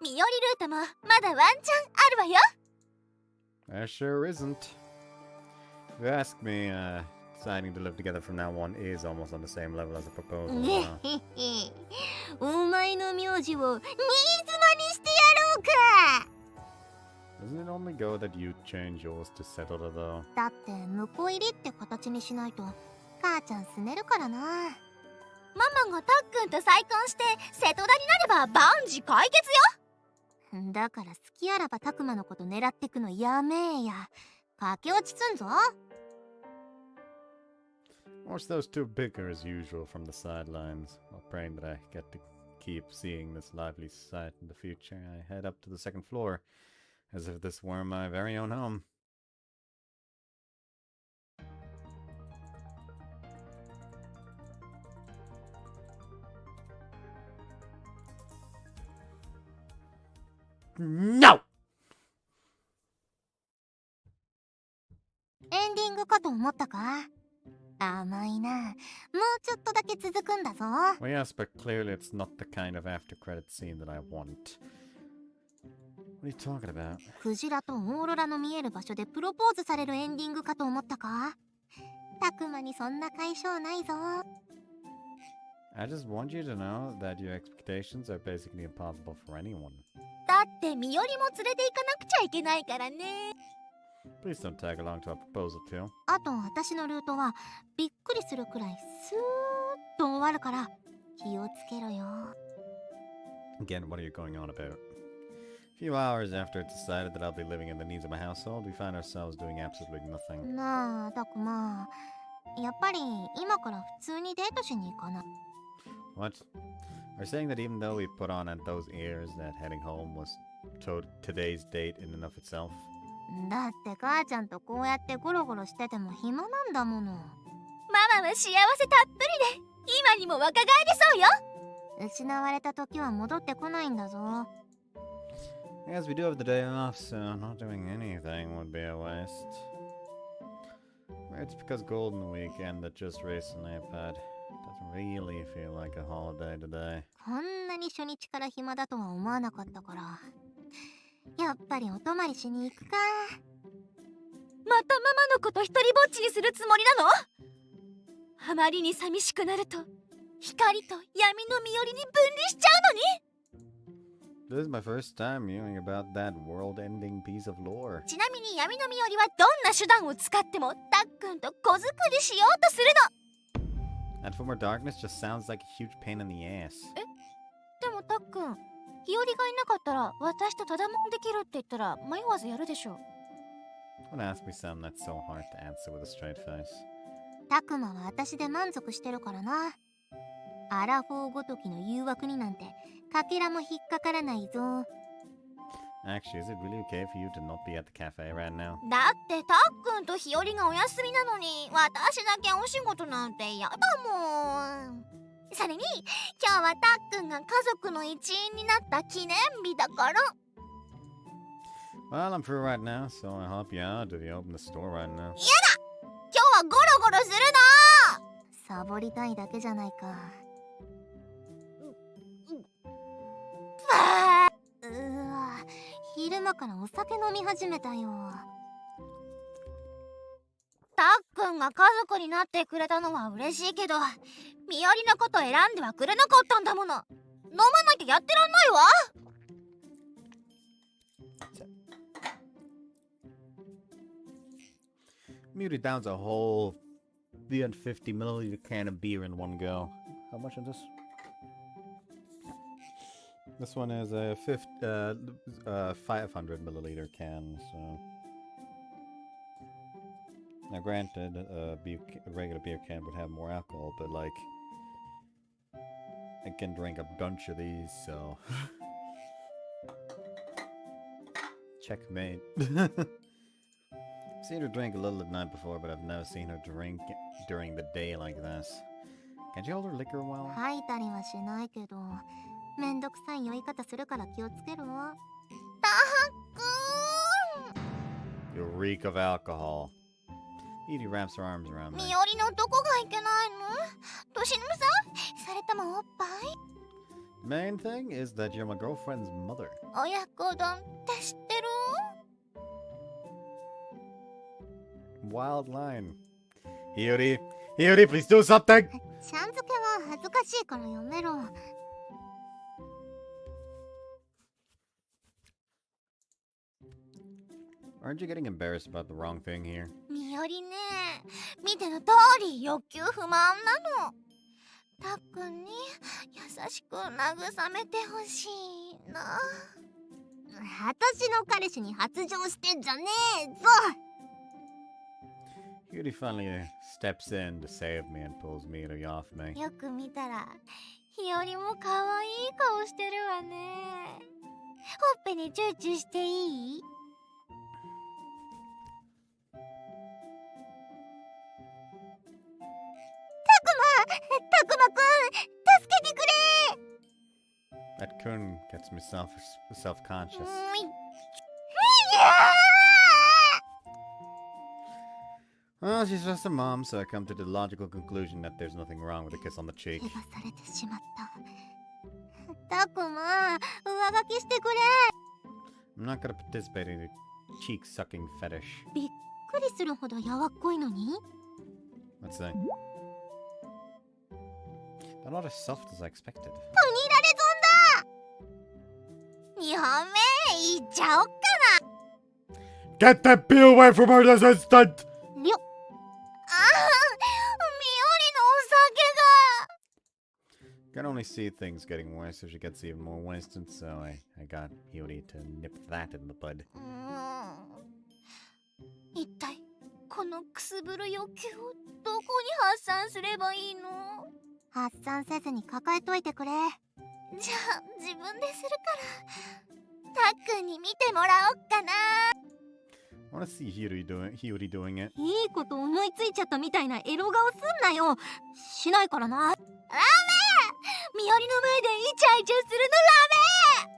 みよりルートもまだワンチャンあるわよ。 There sure isn't. If you ask me, deciding to live together from now on is almost on the same level as a proposal. お前の名字を新妻にしてやろうか。 Doesn't it only go that you change yours to settle it though? だって婿入りって形にしないと母ちゃんすねるからな。ママがたっくんと再婚して瀬戸田になれば万事解決よ。だから好きあらばたくまのこと狙ってくのやめえや。駆け落ちすんぞ。 Watch those two bicker as usual from the sidelines, while praying that I get to keep seeing this lively sight in the future. I head up to the second floor, as if this were my very own home. No! エンディングかと思ったか？甘いな。もうちょっとだけ続くんだぞ。 Well, yes, but clearly it's not the kind of after-credit scene that I want. What are you talking about? クジラとオーロラの見える場所でプロポーズされるエンディングかと思ったか？たくまにそんな解消ないぞ。 I just want you to know that your expectations are basically impossible for anyone. だってみよりも連れて行かなくちゃいけないからね。 Please don't tag along to our proposal too. あと私のルートはびっくりするくらいスーッと終わるから気をつけろよ。 Again, what are you going on about? A few hours after it's decided that I'll be living in the needs of my household, we find ourselves doing absolutely nothing. なあタクマ、やっぱり今から普通にデートしに行かない？ What? Are you saying that even though we put on at those airs that heading home was today's date in and of itself? だって母ちゃんとこうやってゴロゴロしてても暇なんだもの。ママは幸せたっぷりで今にも若返りそうよ。失われた時は戻ってこないんだぞ。 I guess we do have the day off, so not doing anything would be a waste. It's because Golden Weekend that just recently passed. Doesn't really feel like a holiday today. こんなに初日から暇だとは思わなかったから、やっぱりお泊まりしに行くか。またママのこと一人ぼっちにするつもりなの？あまりに寂しくなると光と闇の身寄りに分離しちゃうのに。 This is my first time hearing about that world-ending piece of lore. ちなみに闇の身寄りはどんな手段を使ってもたっくんと子作りしようとするの。 And for more darkness just sounds like a huge pain in the ass. でもたっくん、日和がいなかったら私とただもんできるって言ったら迷わずやるでしょ。 Don't ask me something that's so hard to answer with a straight face. たくまは私で満足してるからな。アラフォーごときの誘惑になんてかけらも引っかからないぞ。 Actually, is it really okay for you to not be at the cafe right now? だってたっくんと日和がお休みなのに私だけお仕事なんて嫌だもん。それに今日はたっくんが家族の一員になった記念日だから。 Well, I'm free right now, so I'll help you out if you open the store right now. 今日はゴロゴロするサボりたいだけじゃないか。うわ、昼間からお酒飲み始めたよ。たっくんが家族になってくれたのは嬉しいけど、身寄りのこと選んではくれなかったんだもの。飲まなきゃやってらんないわ。 Muted downs a whole 350 milliliter can of beer in one go. How much is this? This one is a 500 milliliter can, so... Now granted, a regular beer can would have more alcohol, but like... I can drink a bunch of these, so... Checkmate. I've seen her drink a little at night before, but I've never seen her drink during the day like this. Can't you hold her liquor well? 吐いたりはしないけど、めんどくさい酔い方するから気をつけろ。たっく You reek of alcohol. Edie wraps her arms around ん。 me. 身寄りのどこがいけないの？年の差？それともおっぱい？ The main thing is that you're my girlfriend's mother. 親子丼って知ってる？ Wild line. Hiyori, please do something! ちゃん付けは恥ずかしいからやめろ。 Aren't you getting embarrassed about the wrong thing here? 身寄りね、見ての通り欲求不満なの。たっくんに優しく慰めてほしいな。私の彼氏に発情してんじゃねえぞ。 Hiyori finally steps in to save me and pulls Miri off me. よく見たら日和も可愛い顔してるわね。ほっぺにチューチューしていい？たくまくん、助けてくれ。 That kun gets me self-conscious. いや Well, she's just a mom, so I come to the logical conclusion that there's nothing wrong with a kiss on the cheek. 怪我されてしまった。たくま、上書きしてくれ。 I'm not gonna participate in a cheek-sucking fetish. びっくりするほど柔っこいのに。 Let's see. They're not as soft as I expected. 2本目いっちゃおっか Get that bee away from her this instant! りょ、ああ、身寄りのお酒が。can only see things getting worse if she gets even more wasted, so I got Hiyori to nip that in the bud. 一体このくすぶる欲求をどこに発散すればいいの？発散せずに抱えといてくれ。じゃあ自分でするからたっくんに見てもらおっかな。 I wanna see Hiyori doing it. いいこと思いついちゃったみたいなエロ顔すんなよ。しないからな。ダメ！みよりの前でイチャイチャするのダメ！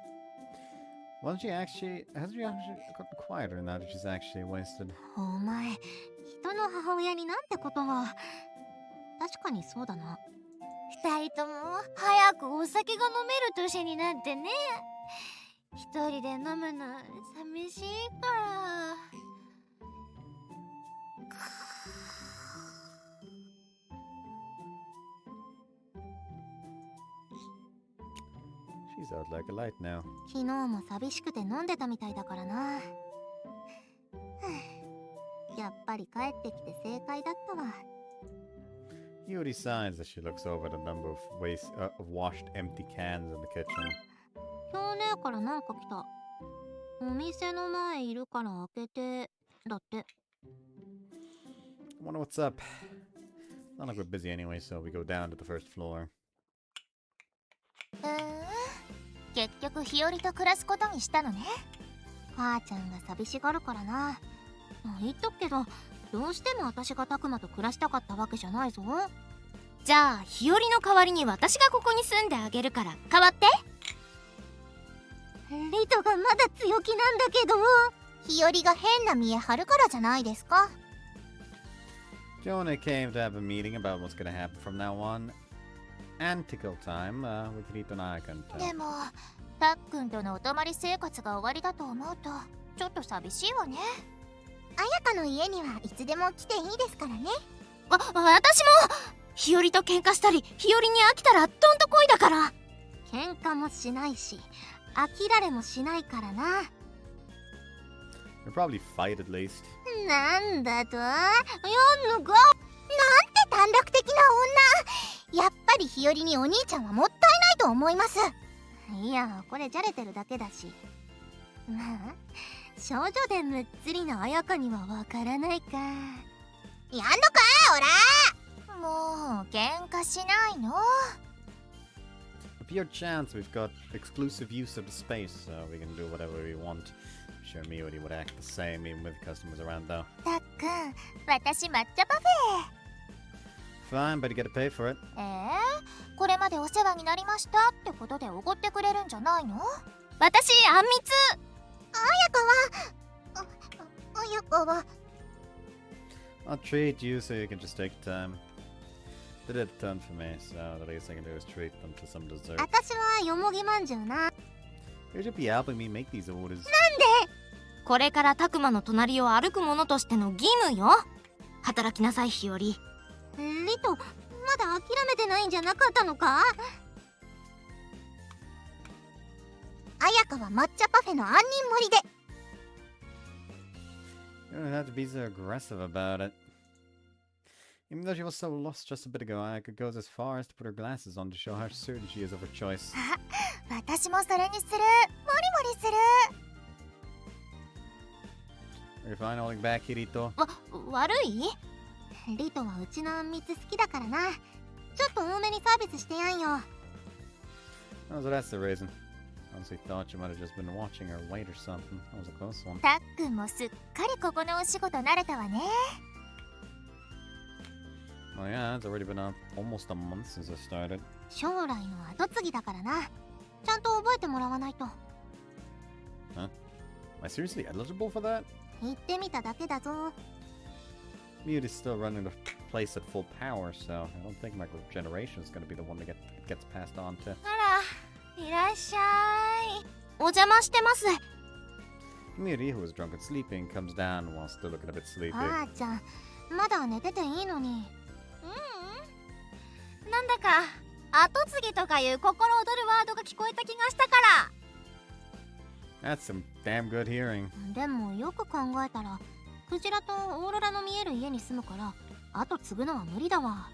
Hasn't she actually gotten quieter now that she's actually wasted? お前、人の母親になんてことは。確かにそうだな。二人とも早くお酒が飲める年になってね。一人で飲むの寂しいから。She's out like a light now. 昨日も寂しくて飲んでたみたいだからな。やっぱり帰ってきて正解だったわ。Hiyori sighs as she looks over the number of washed empty cans in the kitchen. 今日ねからなんか来た。お店の前いるから開けて。だって。I wonder what's up. Not like we're busy anyway, so we go down to the first floor. 結局日和と暮らすことにしたのね。母ちゃんが寂しがるからな。言っとくけど、どうしても私がタクマと暮らしたかったわけじゃないぞ。じゃあ日和の代わりに私がここに住んであげるから代わって。リトがまだ強気なんだけど。日和が変な見え張るからじゃないですか。Jonah came to have a meeting about what's gonna happen from now on. And tickle time with Rito and I can tell. でもたっくんとのお泊まり生活が終わりだと思うとちょっと寂しいわね。彩香の家にはいつでも来ていいですからね。私も日和と喧嘩したり日和に飽きたらどんとこいだから。喧嘩もしないし飽きられもしないからな。We'll probably fight at least. なんだと？やんのか？なんて短絡的な女。やっぱり日和にお兄ちゃんはもったいないと思います。いや、これじゃれてるだけだし。まあ少女でむっつりの彩香にはわからないか。やんのかおら。もう喧嘩しないの。With your chance, we've got exclusive use of the space, so we can do whatever we want. I'm sure Miyori would act the same even with customers around though. たっくん、私抹茶パフェ。Fine, but you gotta pay for it. これまでお世話になりましたってことでおごってくれるんじゃないの？私あんみつ。彩香は I'll treat you so you can just take time. They did a ton for me, so the least I can do is treat them to some dessert. 私はよもぎまんじゅうな。You should be helping me make these orders. これからタクマの隣を歩く者としての義務よ。働きなさい日和。リト、まだ諦めてないんじゃなかったのか？彩香は抹茶パフェの杏仁盛りで。You don't have to be so aggressive about it. Even though she was so lost just a bit ago, I could go as far as to put her glasses on to show how certain she is of her choice. 私もそれにする。モリモリする。Are you fine holding back, Kirito? 悪い？リトはうちのあんみつ好きだからな。ちょっと多めにサービスしてやんよ。Oh, so that's the reason. Honestly thought you might have just been watching her weight or something. That was a close one. たっくんもすっかりここのお仕事慣れたわね。Well, yeah, it's already been almost a month since I started. 将来の後継ぎだからな。ちゃんと覚えてもらわないと。Huh? Am I seriously eligible for that? 言ってみただけだぞ。Mute is still running the place at full power, so I don't think my generation is going to be the one that gets passed on to. あら、いらっしゃい。お邪魔してます。 Miri, who was drunk and sleeping, comes down while still looking a bit sleepy. あーちゃん、まだ寝てていいのに。なんだか後継ぎとかいう心躍るワードが聞こえた気がしたから。 That's some damn good hearing. でもよく考えたらクジラとオーロラの見える家に住むから後継ぐのは無理だわ。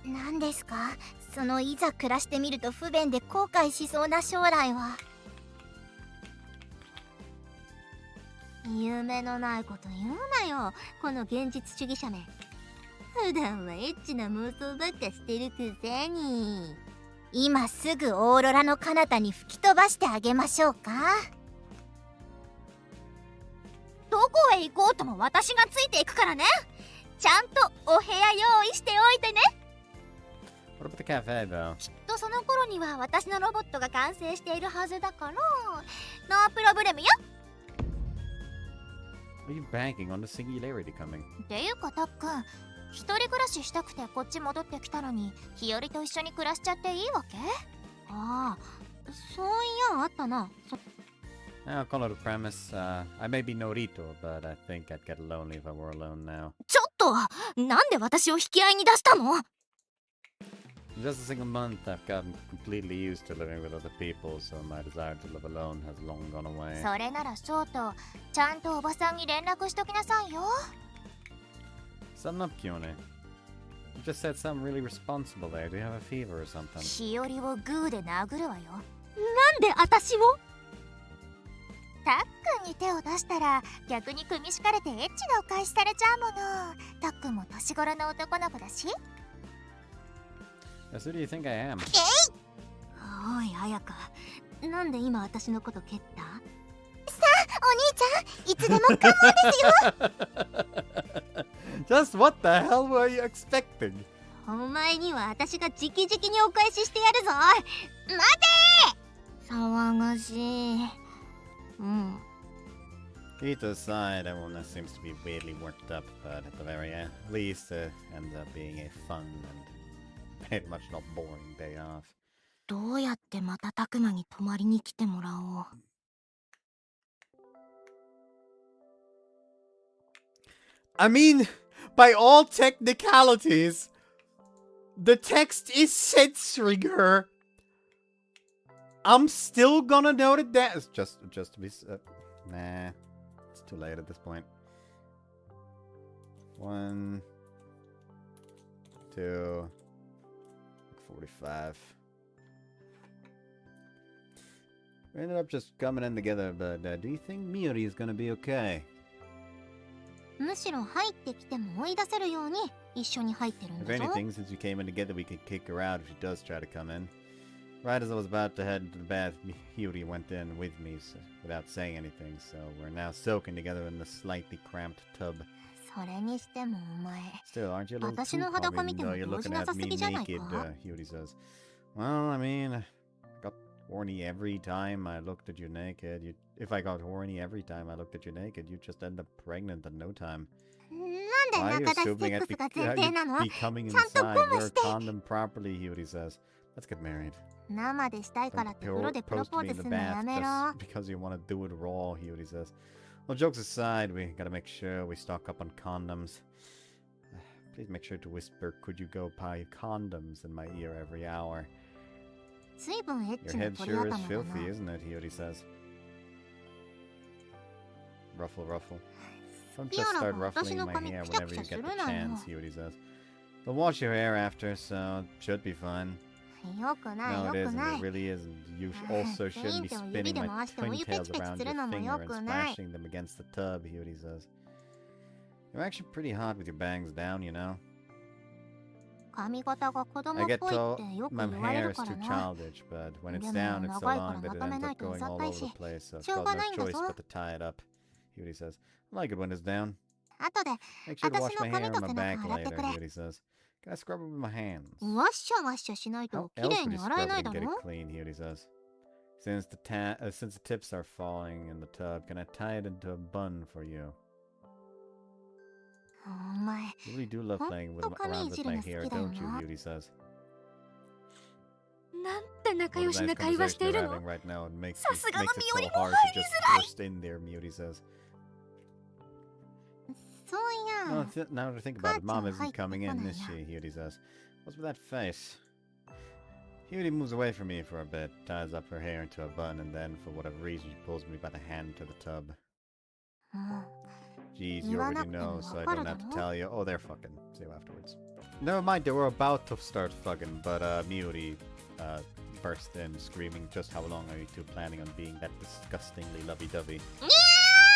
何ですか、そのいざ暮らしてみると不便で後悔しそうな将来は。夢のないこと言うなよ、この現実主義者め。普段はエッチな妄想ばっかしてるくせに。今すぐオーロラの彼方に吹き飛ばしてあげましょうか。どこへ行こうとも私がついていくからね。ちゃんとお部屋用意しておいてね。 What about the cafe, though? きっとその頃には私のロボットが完成しているはずだから、ノープロブレムよ。 Are you banking on the singularity coming? っていうかたっくん、一人暮らししたくてこっち戻ってきたのに日和と一緒に暮らしちゃっていいわけ？ああ、そういやあったな。I'll call it a premise. I may be Norito, but I think I'd get lonely if I were alone now. ちょっと、なんで私を引き合いに出したの？ In just a single month, I've gotten completely used to living with other people, so my desire to live alone has long gone away. それならそうと、ちゃんとおばさんに連絡しときなさいよ。Sum up, Kione. You just said something really responsible there. Do you have a fever or something? 日和をグーで殴るわよ。なんで私を？たっくんに手を出したら逆に組み敷かれてエッチなお返しされちゃうもの。たっくんも年頃の男の子だし。Yes, who do you think I am? おい綾香、なんで今私のこと蹴った？お兄ちゃん、いつでも構わですよ。Just what the hell were you expecting? お前には私が直々にお返ししてやるぞ。待て！騒がしい。Rita's side, everyone seems to be weirdly worked up, but at the very least, ends up being a fun and very much not boring day off. どうやって瞬く間に泊まりに来てもらおう。I mean, by all technicalities, the text is censoring her. I'm still gonna note it down. It's just to be... nah. It's too late at this point. 1, 2, 45. We ended up just coming in together, but do you think Miyori is gonna be okay? むしろ入ってきても追い出せるように一緒に入ってるん If だぞ。 anything, since we came in together, we could kick her out if she does try to come in. Right as I was about to head into the bath, Hiyori went in with me without saying anything, so we're now soaking together in the slightly cramped tub. それにしてもお前、 Still, aren't you a little 私 too の裸 calm 見 even ても though you're 動じ looking な at さす me ぎじゃない naked, か？ Hiyori says. Well, I mean, I got horny every time I looked at you naked. If I got horny every time I looked at you naked, you'd just end up pregnant in no time. なんで Why are you 中出しセ assuming ッ I'd ク be, スが前提なの？ be coming ちゃんと inside? ゴム Wear し a て。 condom properly, Hiyori says. Let's get married. 生でしたいから Don't って風呂でプロ post ポー me ズ in す the るのや bath めろ。 just because you want to do it raw, Hiyori says. Well, jokes aside, we gotta make sure we stock up on condoms. Please make sure to whisper, could you go buy condoms in my ear every hour? ずいぶんエッ Your チな head 鳥 sure 頭 is だ filthy, な。 isn't it? Hiyori says. Ruffle, ruffle. Don't ピオ just ラ start が私 ruffling の my 髪 hair くしゃ whenever くし you ゃす get る the なよ。 chance, Hiyori says. They'll wash your hair after, so it should be fun. よくない No, よ it く isn't. な It い。 really isn't. You also shouldn't be ペイントを指 spinning で my 回してお twin 湯ペ tails チペチ around する your のも finger よ and くない。 smashing them against the tub, Hiyori says. You're actually pretty hot with your bangs down, you know? 髪型が子供 I っ get ぽいっ told てよく my 言われ hair る is から too な。 childish, but when it's でも down, it's so 長いから long that ま it とめ ends ない up とう going ざっ all たい over し、 the place, so it's しょう got が no ないんだ choice ぞ。 but to tie it up, Hiyori says. I like it when it's down. 後で Make sure to wash 私の my 髪 hair と and my 背 back 中洗って later, くれ。 Hiyori says. Can I scrub it with my hands? ワッシャワッシャしない How とき else れい would に you 洗え scrub な it いだ and get it ろ。 clean, Hiyori says. Since the tips are falling in the tub, can I tie it into a bun for you? お前、 You really do love playing with, ほんと髪 around いじ with る my の好 hair, きだよ don't you? な。 Hiyori says. なんて仲 What 良 a し nice な会話して conversation い you're るの。 having right now. It makes さすがの it 身 so 寄りも hard 入 to り just づらい。 burst in there, Miyuri says. そうい No, や、 now to think about it, Mom 母ちゃん isn't coming in, 入って is こない she? Hiyori says. What's with that face? Hiyori moves away from me for a bit, ties up her hair into a bun, and then, for whatever reason, she pulls me by the hand to the tub. うん。Jeez, 言 you わな already くても know, so わ I かる don't だ have to ろ tell you. Oh, they're fucking. See you afterwards. Never mind, they were about to start fucking, but Miuri burst in, screaming, "Just how long are you two planning on being that disgustingly lovey-dovey?"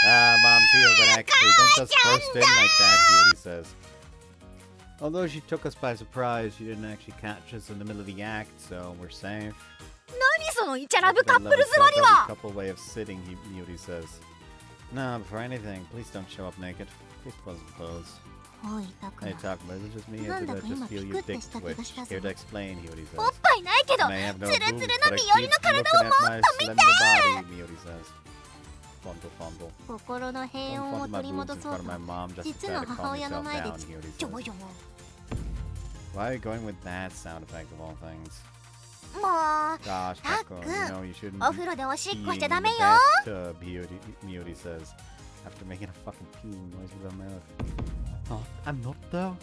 Mom's here, but actually, don't just burst in like that, Hiyori says. Although she took us by surprise, she didn't actually catch us in the middle of the act, so we're safe. 何そのイチャラブ That カップル lovely 座りは couple way of sitting, Miuri says. Nah, before anything, please don't show up naked. Please pose the pose. おいタク Hey, マ talk about it. Is it just me, or なんだ did か I 今 just feel ピ you クって dick した気がした twitch? ぞ Here to explain, Hiyori おっ says. ぱいないけど May have no ツル boobs, ツル but な I ミヨリ keep の体を looking も at っ my と見 slender て body, Miori says. Fondle, fondle. 心の Don't 平穏 fondle を my 取り boobs 戻 in そう front of my と mom just to 実 try の to 母 calm 親の yourself 前で down, Hiyori ジョボ says. ジョボ Why are you going with that sound effect of all things? もう Gosh, Taco, you Taku, know you shouldn't お be 風呂でおしっ peeing こし in ちゃ the ダメよ bathtub, Miori says, after making a fucking peeing noise with her mouth. Oh, I'm not though.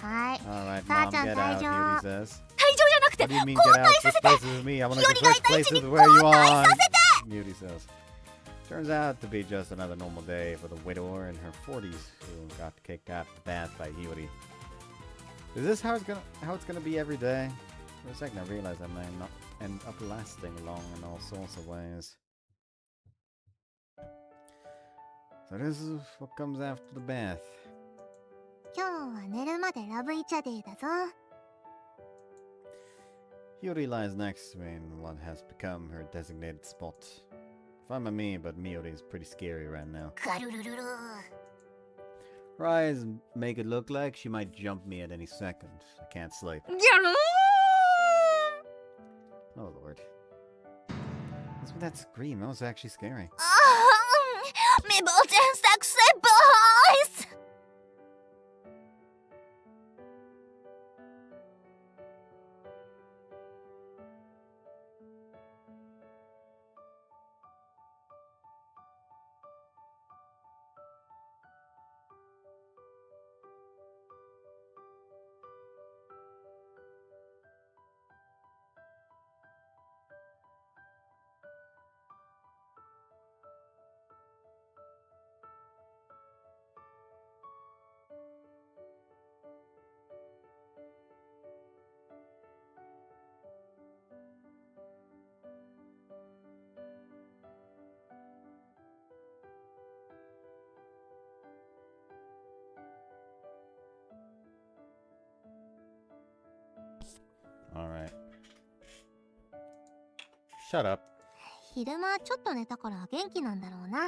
はい Alright, Ta-chan, Mom, get out, Taijo. Hiyori says. 退場じゃなくて What do you mean 交 get 代 out? さ Switch せて places with me. I want to 日和 switch がいた位置 places に with where you 交代 are. させて Beauty says. Turns out to be just another normal day for the widower in her 40s who got kicked out of the bath by Hiyori. Is this how it's gonna be every day? For a second I realized I may not end up lasting long in all sorts of ways. So this is what comes after the bath. 今日は寝るまでラブイチャデーだぞ Hiyori lies next to me in what has become her designated spot. Fine by me, but Miori is pretty scary right now. ガルルルル Her eyes make it look like she might jump me at any second. I can't sleep. ギャルー Oh lord. What's with that scream? That was actually scary. あー未亡人セクシーボーイス Alright. Shut up. 昼間ちょっと寝たから元気なんだろうな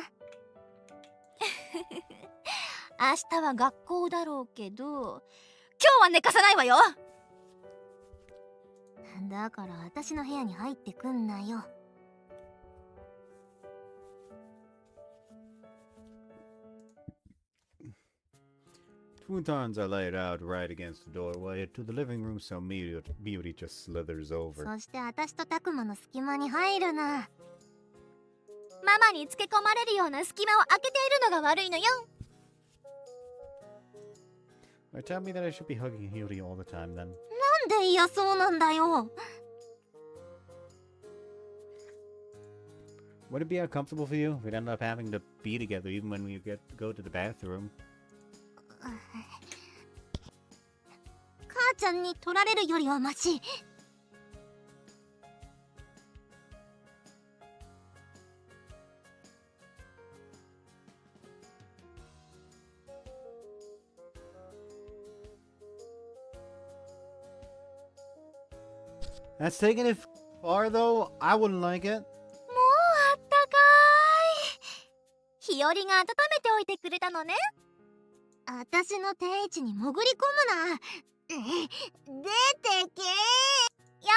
明日は学校だろうけど今日は寝かさないわよだから私の部屋に入ってくんなよ Futons are laid out right against the doorway to the living room, so Beauty just slithers over. そして私とタクマの隙間に入るなママにつけ込まれるような隙間を開けているのが悪いのよ Tell me that I should be hugging Hiyori all the time then. なんで嫌そうなんだよ Would it be uncomfortable for you if we'd end up having to be together even when we go to the bathroom? 母ちゃんに取られるよりはマシ That's taking it far though. I wouldn't like it. もうあったかい日和が温めておいてくれたのね私の定位置に潜り込むな出てけや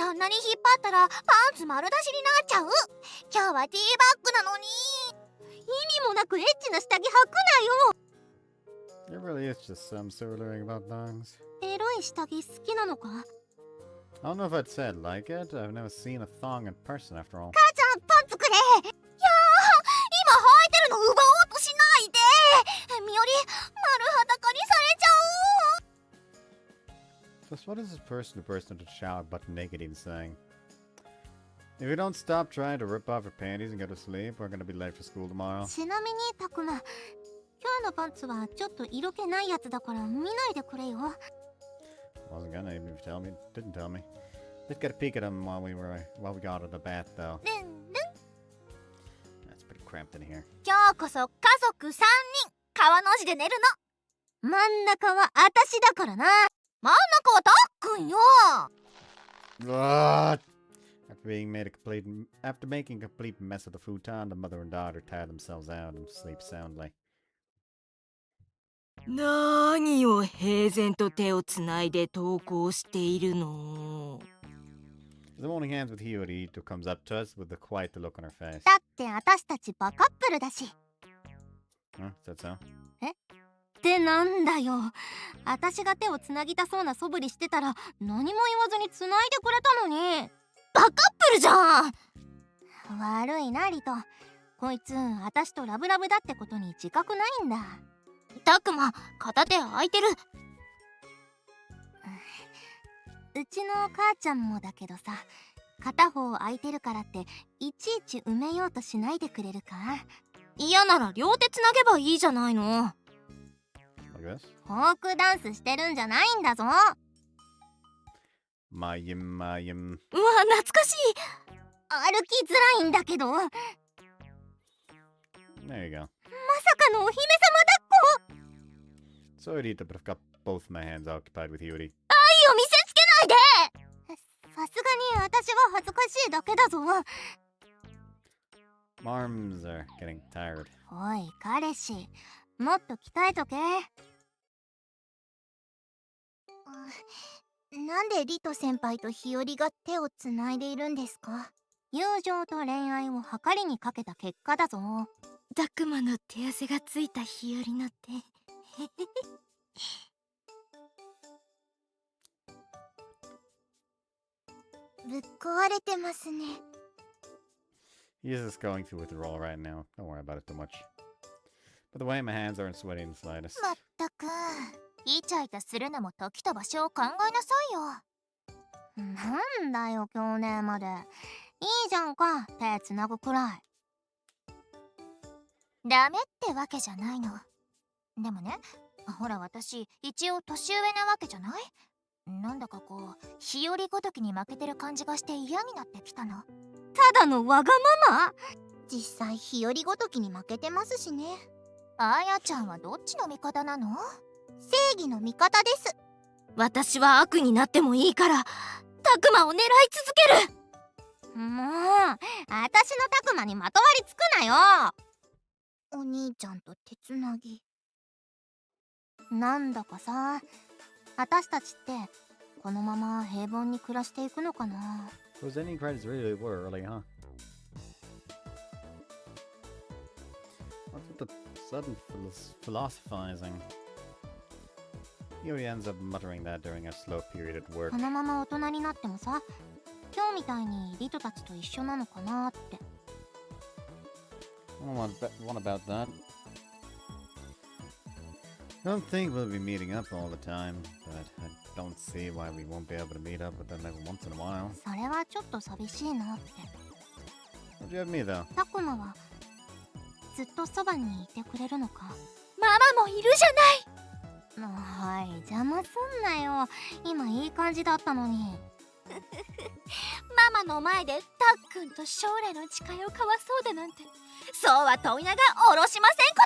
ーんそんなに引っ張ったらパンツ丸出しになっちゃう今日はティーバッグなのに意味もなくエッチな下着履くなよ It really is just some sort about thongs. エロい下着好きなのか I don't know if I'd say I'd like it. I've never seen a thong in person after all. 母ちゃんパンツくれいやー今履いてるの奪おうとしないでみより丸裸にされちゃう Just what is this person-to-person to shower butt naked even saying? If you don't stop trying to rip off your panties and go to sleep, we're gonna be late for school tomorrow. ちなみにタクマ、今日のパンツはちょっと色気ないやつだから見ないでくれよ。 Wasn't gonna even tell me. Didn't tell me. Did get a peek at him while we got out of the bath though. ルンルン。 That's pretty cramped in here. 今日こそ家族3人川の字で寝るの。真ん中は私だからな。真ん中はタックンよ。 Ugh! After making a complete mess of the futon, the mother and daughter tire themselves out and sleep soundly. 何を平然と手をつないで投稿しているの。 The holding hands with Hiyori-Route who comes up to us with a quiet look on her face. だって私たちバカップルだし。 Huh? Is that so? ってなんだよ。私が手をつなぎたそうな素振りしてたら何も言わずにつないでくれたのに。バカップルじゃん。悪いなリト。こいつ私とラブラブだってことに自覚ないんだ。タクマ、片手空いてる。うちの母ちゃんもだけどさ、片方空いてるからっていちいち埋めようとしないでくれるか。嫌なら両手つなげばいいじゃないの。 Like this? フォークダンスしてるんじゃないんだぞ。Mayim. うわ、懐かしい。歩きづらいんだけど。まさ There you go. かのお姫様抱っこ。 Sorry, but I've got both my hands occupied with Hiyori. 愛を見せつけないで。さすがに私は恥ずかしいだけだぞ。 My arms are getting tired. おい彼氏、もっと鍛えとけ。なんでリト先輩と日和が手をつないでいるんですか。友情と恋愛を計りにかけた結果だぞ。タクマの手汗がついた日和の手。ぶっ壊れてますね。 He is just going through withdrawal right now. Don't worry about it too much. By the way, my hands aren't sweaty in the slightest. まったく、イチャイチャするのも時と場所を考えなさいよ。なんだよ今日ねまで。いいじゃんか、手つなぐくらい。ダメってわけじゃないの。でもね、ほら私一応年上なわけじゃない。なんだかこう日和ごときに負けてる感じがして嫌になってきたの。ただのわがまま。実際日和ごときに負けてますしね。あやちゃんはどっちの味方なの？正義の味方です。私は悪になってもいいからタクマを狙い続ける。もう私のタクマにまとわりつくなよ。お兄ちゃんと手つなぎ。なんだかさ、私たちってこのまま平凡に暮らしていくのかな。 Those ending credits really were early, huh? What's with the sudden philosophizing? Hiyori ends up muttering that during a slow period at work. このまま大人になってもさ、今日みたいにリトたちと一緒なのかなって。 I don't want about that. I don't think we'll be meeting up all the time, but I don't see why we won't be able to meet up with them every once in a while. それはちょっと寂しいなって。 What'd you have me though? タクマはずっとそばにいてくれるのか。ママもいるじゃない。はい、邪魔すんなよ。今いい感じだったのに。ママの前でタックンと将来の誓いを交わそうだなんて、そうは問屋がおろしませんこ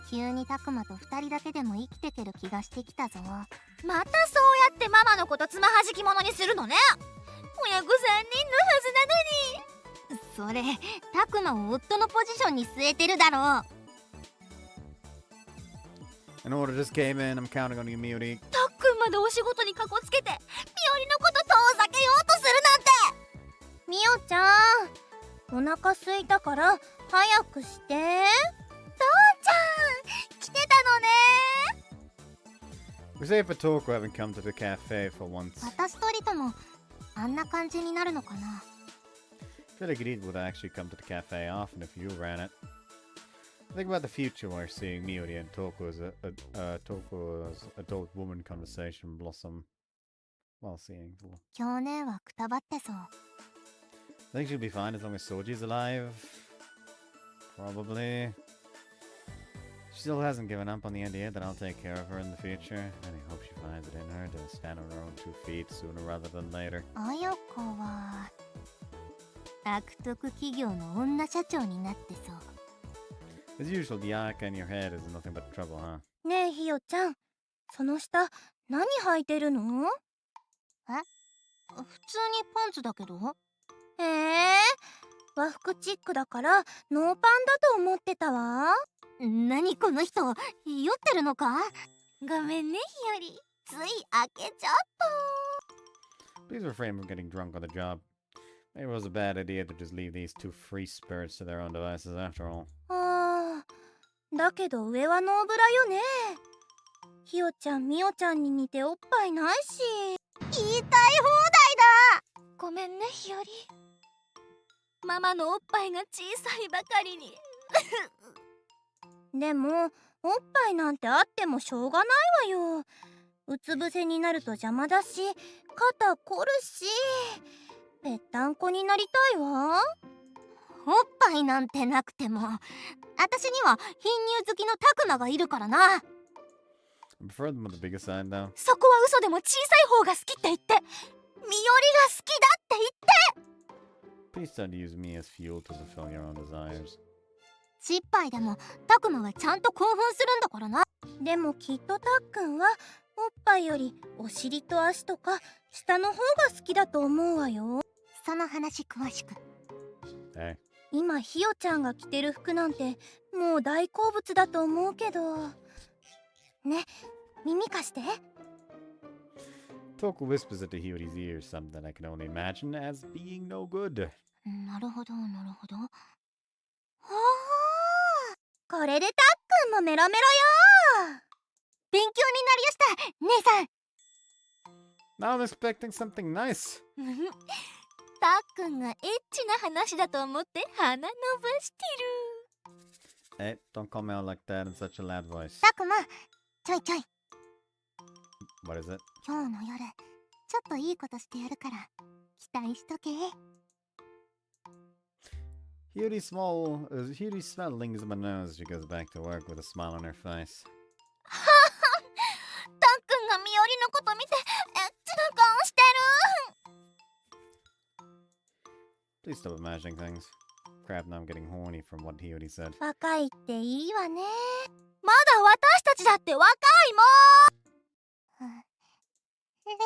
とよ。急にタクマと2人だけでも生きてける気がしてきたぞ。またそうやってママのことつまはじき者にするのね。親子3人のはずなのに。それタクマを夫のポジションに据えてるだろう。 An order just came in. I'm counting on you, Miyori. タックンまでお仕事にかこつけて、みおりのこと遠ざけようとするなんて。みおちゃん、お腹すいたから早くして。父ちゃん来てたのね。 We say for Toko haven't come to the cafe for once. 私とリトもあんな感じになるのかな。 I feel like Reed would actually come to the cafe often if you ran it. Think about the future where seeing Miyori and Toko's adult woman conversation blossom while seeing. 今日ねはくたばってそう。I think she'll be fine as long as Soji's alive. Probably. She still hasn't given up on the idea that I'll take care of her in the future, and I hope she finds it in her to stand on her own 2 feet sooner rather than later. あやかは悪徳企業の女社長になってそう。 As usual, the Ayaka in your head is nothing but trouble, huh? ねえひよちゃん、その下何履いてるの？普通にパンツだけど。和服チックだからノーパンだと思ってたわ。何この人、酔ってるのか？ごめんねひより、つい開けちゃった。 Please refrain from getting drunk on the job. Maybe it was a bad idea to just leave these 2 free spirits to their own devices after all. だけど上はノーブラよね。ひよちゃんみおちゃんに似ておっぱいないし。言いたい放題だ。ごめんねひより。ママのおっぱいが小さいばかりに。でもおっぱいなんてあってもしょうがないわよ。うつ伏せになると邪魔だし、肩凝るし、ぺったんこになりたいわ。おっぱいなんてなくても、私には貧乳好きのタクマがいるからな。 I prefer them with the bigger side, though. そこは嘘でも小さい方が好きって言って。みよりが好きだって言って。 Please don't use me as fuel to fulfill your own desires. 失敗でもタクマはちゃんと興奮するんだからな。でもきっとたっくんはおっぱいよりお尻と足とか下の方が好きだと思うわよ。その話詳しく。Hey. 今ひよちゃんが着てる服なんてもう大好物だと思うけどね、耳貸して。 Toku whispers into Hiyori's ear something I can only imagine as being no good. なるほどなるほど。これでたっくんもメロメロよ。勉強になりやした、姉さん。 Now I'm expecting something nice. たっくんがエッチな話だと思って鼻伸ばしてる。 Hey, don't call me out like that in such a loud voice. タクマ、ちょいちょい。 What is it? 今日の夜、ちょっといいことしてやるから、期待しとけ。 Hiyori's smell lingers in my nose as she goes back to work with a smile on her face. たっくんがみよりのこと見てエッチな顔してる。 Please stop imagining things. Crap, now I'm getting horny from what Hiyori said. 若いっていいわね。まだ私たちだって若いもん。冷静に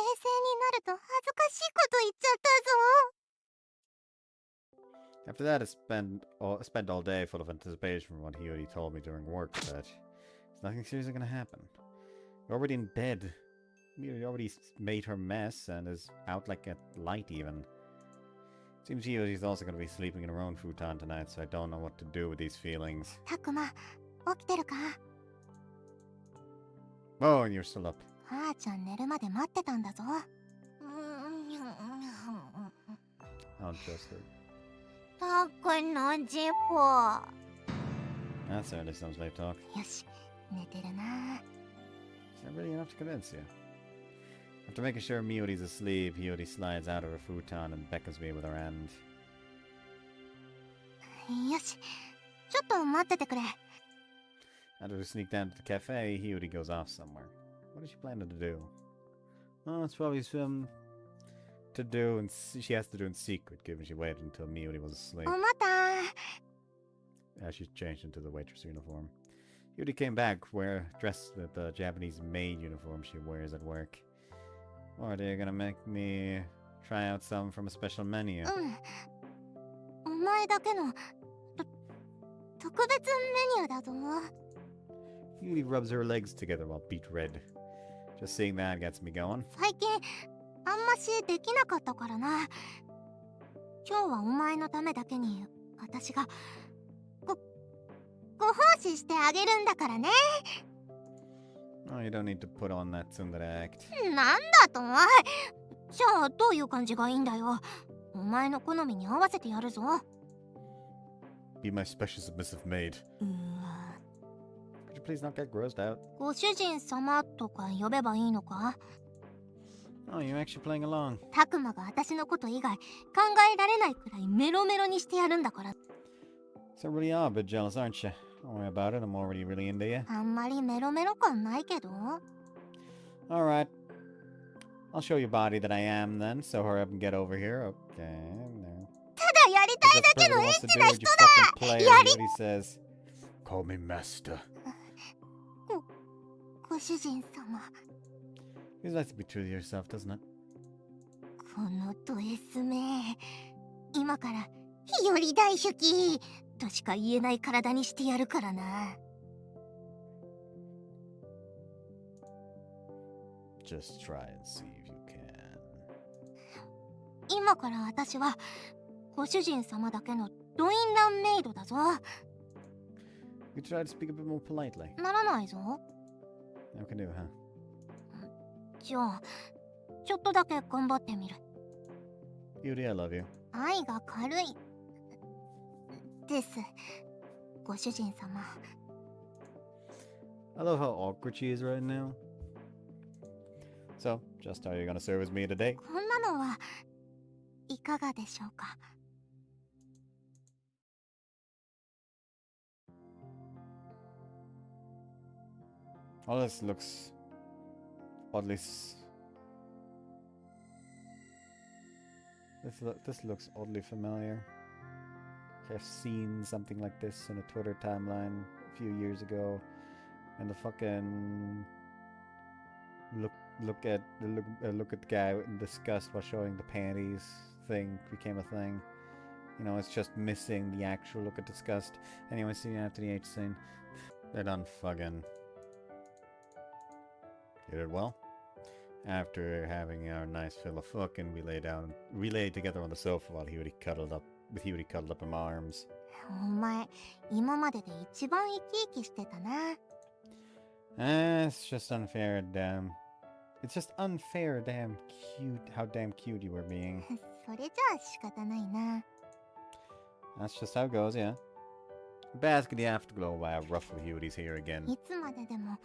なると恥ずかしいこと言っちゃったぞ。 After that, I spent all day full of anticipation from what Hiyori told me during work, but there's nothing seriously gonna happen. We're already in bed. Hiyori already made her mess and is out like a light even. Seems Hiyori's also gonna be sleeping in her own futon tonight, so I don't know what to do with these feelings. タクマ、起きてるか？ Oh, and you're still up. はーちゃん寝るまで待ってたんだぞ。 I'll just her. たっくんのジポ。 That certainly sounds like talk. よし、寝てるな。 Is that really enough to convince you? After making sure Miyori's asleep, Hiyori slides out of her futon and beckons me with her hand. よし、ちょっと待っててくれ。 After we sneak down to the cafe, Hiyori goes off somewhere. What is she planning to do? Oh, it's probably some to do, and she has to do in secret, given she waited until Miyori was asleep. おまた。 As she changed into the waitress uniform. Hiyori came back, dressed with the Japanese maid uniform she wears at work. Or are they gonna make me try out some from a special menu? お前だけの特別メニューだぞ。 Hiyori rubs her legs together while beet red. Just seeing that gets me going. 最近あんましできなかったからな。今日はお前のためだけに私がご奉仕してあげるんだからね。 Oh, you don't need to put on that tsundere act. なんだと？じゃあどういう感じがいいんだよ。お前の好みに合わせてやるぞ。 Be my special submissive maid. うわ。 Could you please not get grossed out? ご主人様とか呼べばいいのか？ Oh, you're actually playing along. タクマが私のこと以外考えられないくらいメロメロにしてやるんだから。 So really are a bit jealous, aren't you? Don't worry about it, I'm already really into you. あんまりメロメロ感ないけど。 Alright. I'll show your body that I am then, so hurry up and get over here. Okay, no. ただやりたいだけのエッチな人だ。やり what he says. Call me master. ご主人様。 It's nice to be true to yourself, doesn't it? このド S め。今から日和大好きとしか言えない体にしてやるからな。 Just try and see if you can. 今から私はご主人様だけのドインランメイドだぞ。 You try to speak a bit more politely. ならないぞ。 No can do, huh? じゃあちょっとだけ頑張ってみる。 Yuri, I love you. 愛が軽いですご主人様。 I love how awkward she is right now. So, just how are you gonna service me today? こんなのはいかがでしょうか。 All this looks oddly. This looks oddly familiar. I've seen something like this in a Twitter timeline a few years ago, and the fucking look at the guy in disgust while showing the panties thing became a thing. You know, it's just missing the actual look at disgust. Anyway, see you after the H scene. They're done fucking. You did well. After having our nice fill of fucking, we lay together on the sofa while Hiyori cuddled up in my arms. お前今までで一番生き生きしてたな。 It's just unfair, damn. It's just unfair, damn cute. How damn cute you were being. それじゃあ仕方ないな。 That's just how it goes, yeah. Bask in the afterglow while ruffle Hiyori's here again. いつまででも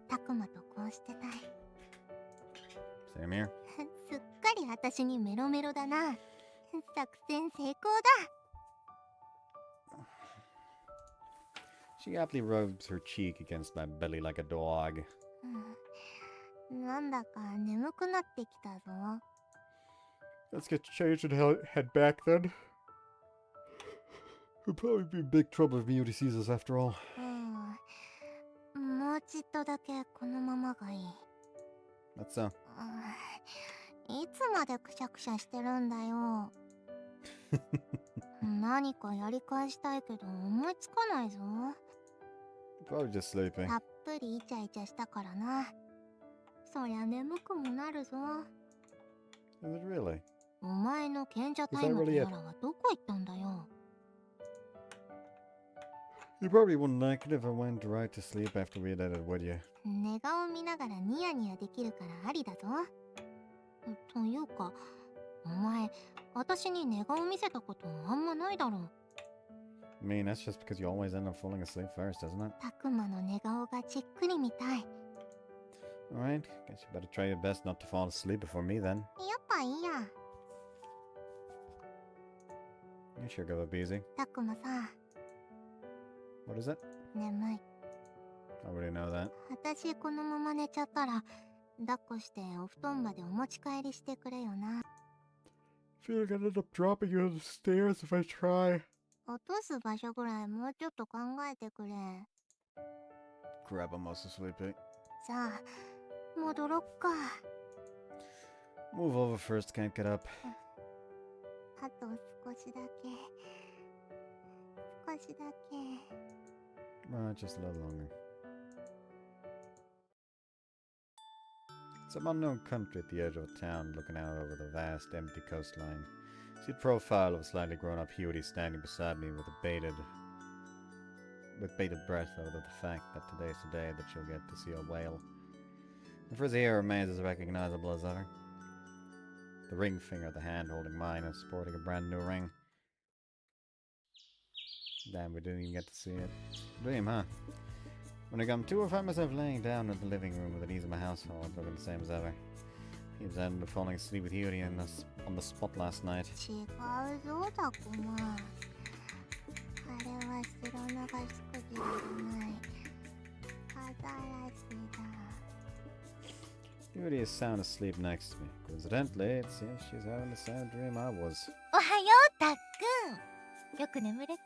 タクマとこうしてたい。 Same here. すっかり私にメロメロだな。作戦成功だ。 She happily rubs her cheek against my belly like a dog. なんだか眠くなってきたぞ。 Let's get changed and head back then. We'll probably be in big trouble if Hiyori sees us after all. もうちっとだけこのままがいい。 That's so. いつまでくしゃくしゃしてるんだよ。何かやり返したいけど思いつかないぞ。 Probably just sleeping. たっぷりイチャイチャしたからな。そりゃ眠くもなるぞ。 Is it really? お前の賢者タイムのやらはどこ行ったんだよ。 You probably wouldn't like it if I went right to sleep after we did it, would you? 寝顔見ながらニヤニヤできるからありだぞ。というか、お前、私に寝顔見せたことあんまないだろう。 I mean, that's just because you always end up falling asleep first, isn't it? たくまの寝顔がじっくり見たい。やっ Alright, guess you better try your best not to fall asleep before me then. ぱいいや。 You sure go up easy. たくまさ、 What is it? 眠い。 I already know that. 私このまま寝ちゃったら、抱っこしてお布団までお持ち帰りしてくれよな。 Feel like I'll end up dropping you on the stairs if I try. 落とす場所ぐらいもうちょっと考えてくれ。 Crap, I'm also sleepy. さあ、戻ろっか。 Move over first, can't get up. あと少しだけ。少しだけ。 Just a little longer. Some unknown country at the edge of a town looking out over the vast, empty coastline. See the profile of a slightly grown-up Hiyori standing beside me with bated breath over the fact that today's the day that she'll get to see a whale. The frizzy hair remains as recognizable as ever. The ring finger of the hand holding mine is sporting a brand new ring. Damn, we didn't even get to see it. Dream, huh? When I come to, I find myself laying down in the living room with the needs of my household looking the same as ever. He was ended up falling asleep with Hiyori on the spot last night. 違うぞタクマ。あれは白長しくじじゃない。アザラシだ。Hiyori is sound asleep next to me. Coincidentally, it seems she's having the same dream I was. おはようたっくん。よく眠れた？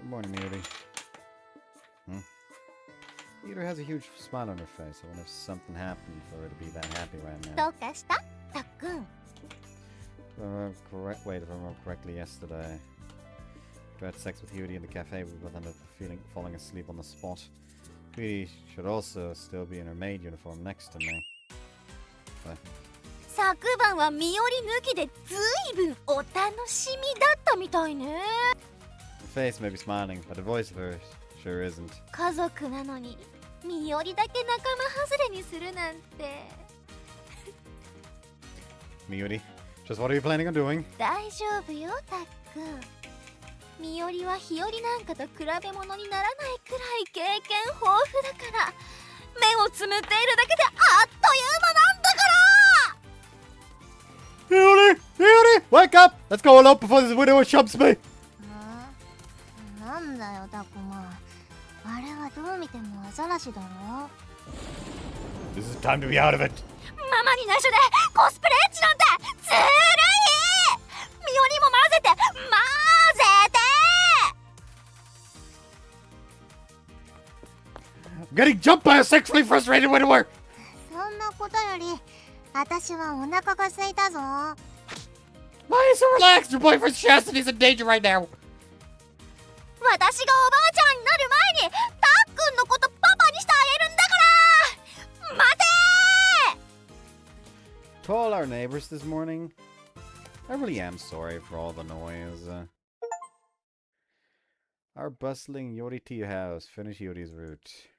Good morning, Hiyori. Hiyori has a huge smile on her face. I wonder if something happened for her to be that happy right ど now. うかしたたっくん。If I remember correctly, yesterday, after I had sex with Hiyori in the cafe, we both ended up falling asleep on the spot. Hiyori should also still be in her maid uniform next to me. But 昨晩は身寄り抜きでずいぶんお楽しみだったみたいね。 the face may be smiling, but the voice of her sure isn't. 家族なのに身寄りだけ仲間外れにするなんて。 Hiyori, just what are you planning on doing? 大丈夫よたっくん。身寄りは日和なんかと比べ物にならないくらい経験豊富だから、目をつむっているだけであっという間なんだから。 Hiyori! Hiyori! Wake up! Let's go all out before this widow shoves me! なんだよタクマ。あれはどう見てもアザラシだろ。 This is time to be out of it! ママに内緒でコスプレエッチなんてずるい。身寄りも混ぜて混ぜて。 Getting jumped by a sexually frustrated widower! そんなことより、私はお腹が空いたぞ。 Why are you so relaxed? Your boyfriend's chastity's in danger right now! 私がおばあちゃんになる前にたっくんのことパパにしてあげるんだから。待て。 To all our neighbors this morning, I really am sorry for all the noise. Our bustling Hiyori tea house finished Hiyori-Route.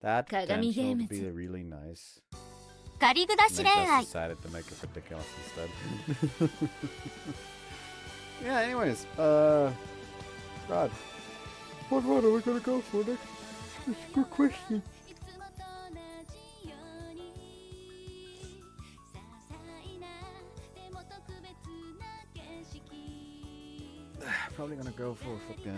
That potential to be really nice. カリグラシ And 恋 I 愛 just decided to make it ridiculous instead. Yeah, anyways, God. What road are we gonna go for next? That's a good question. Probably gonna go for fucking...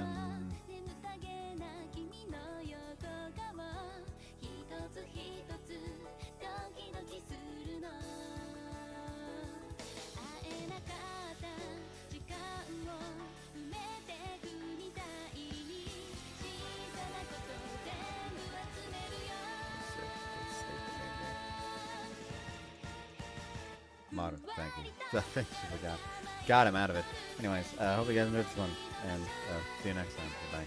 Modern, thank you. Thank you for God. Got him out of it. Anyways, hope you guys enjoyed this one, and see you next time. Bye.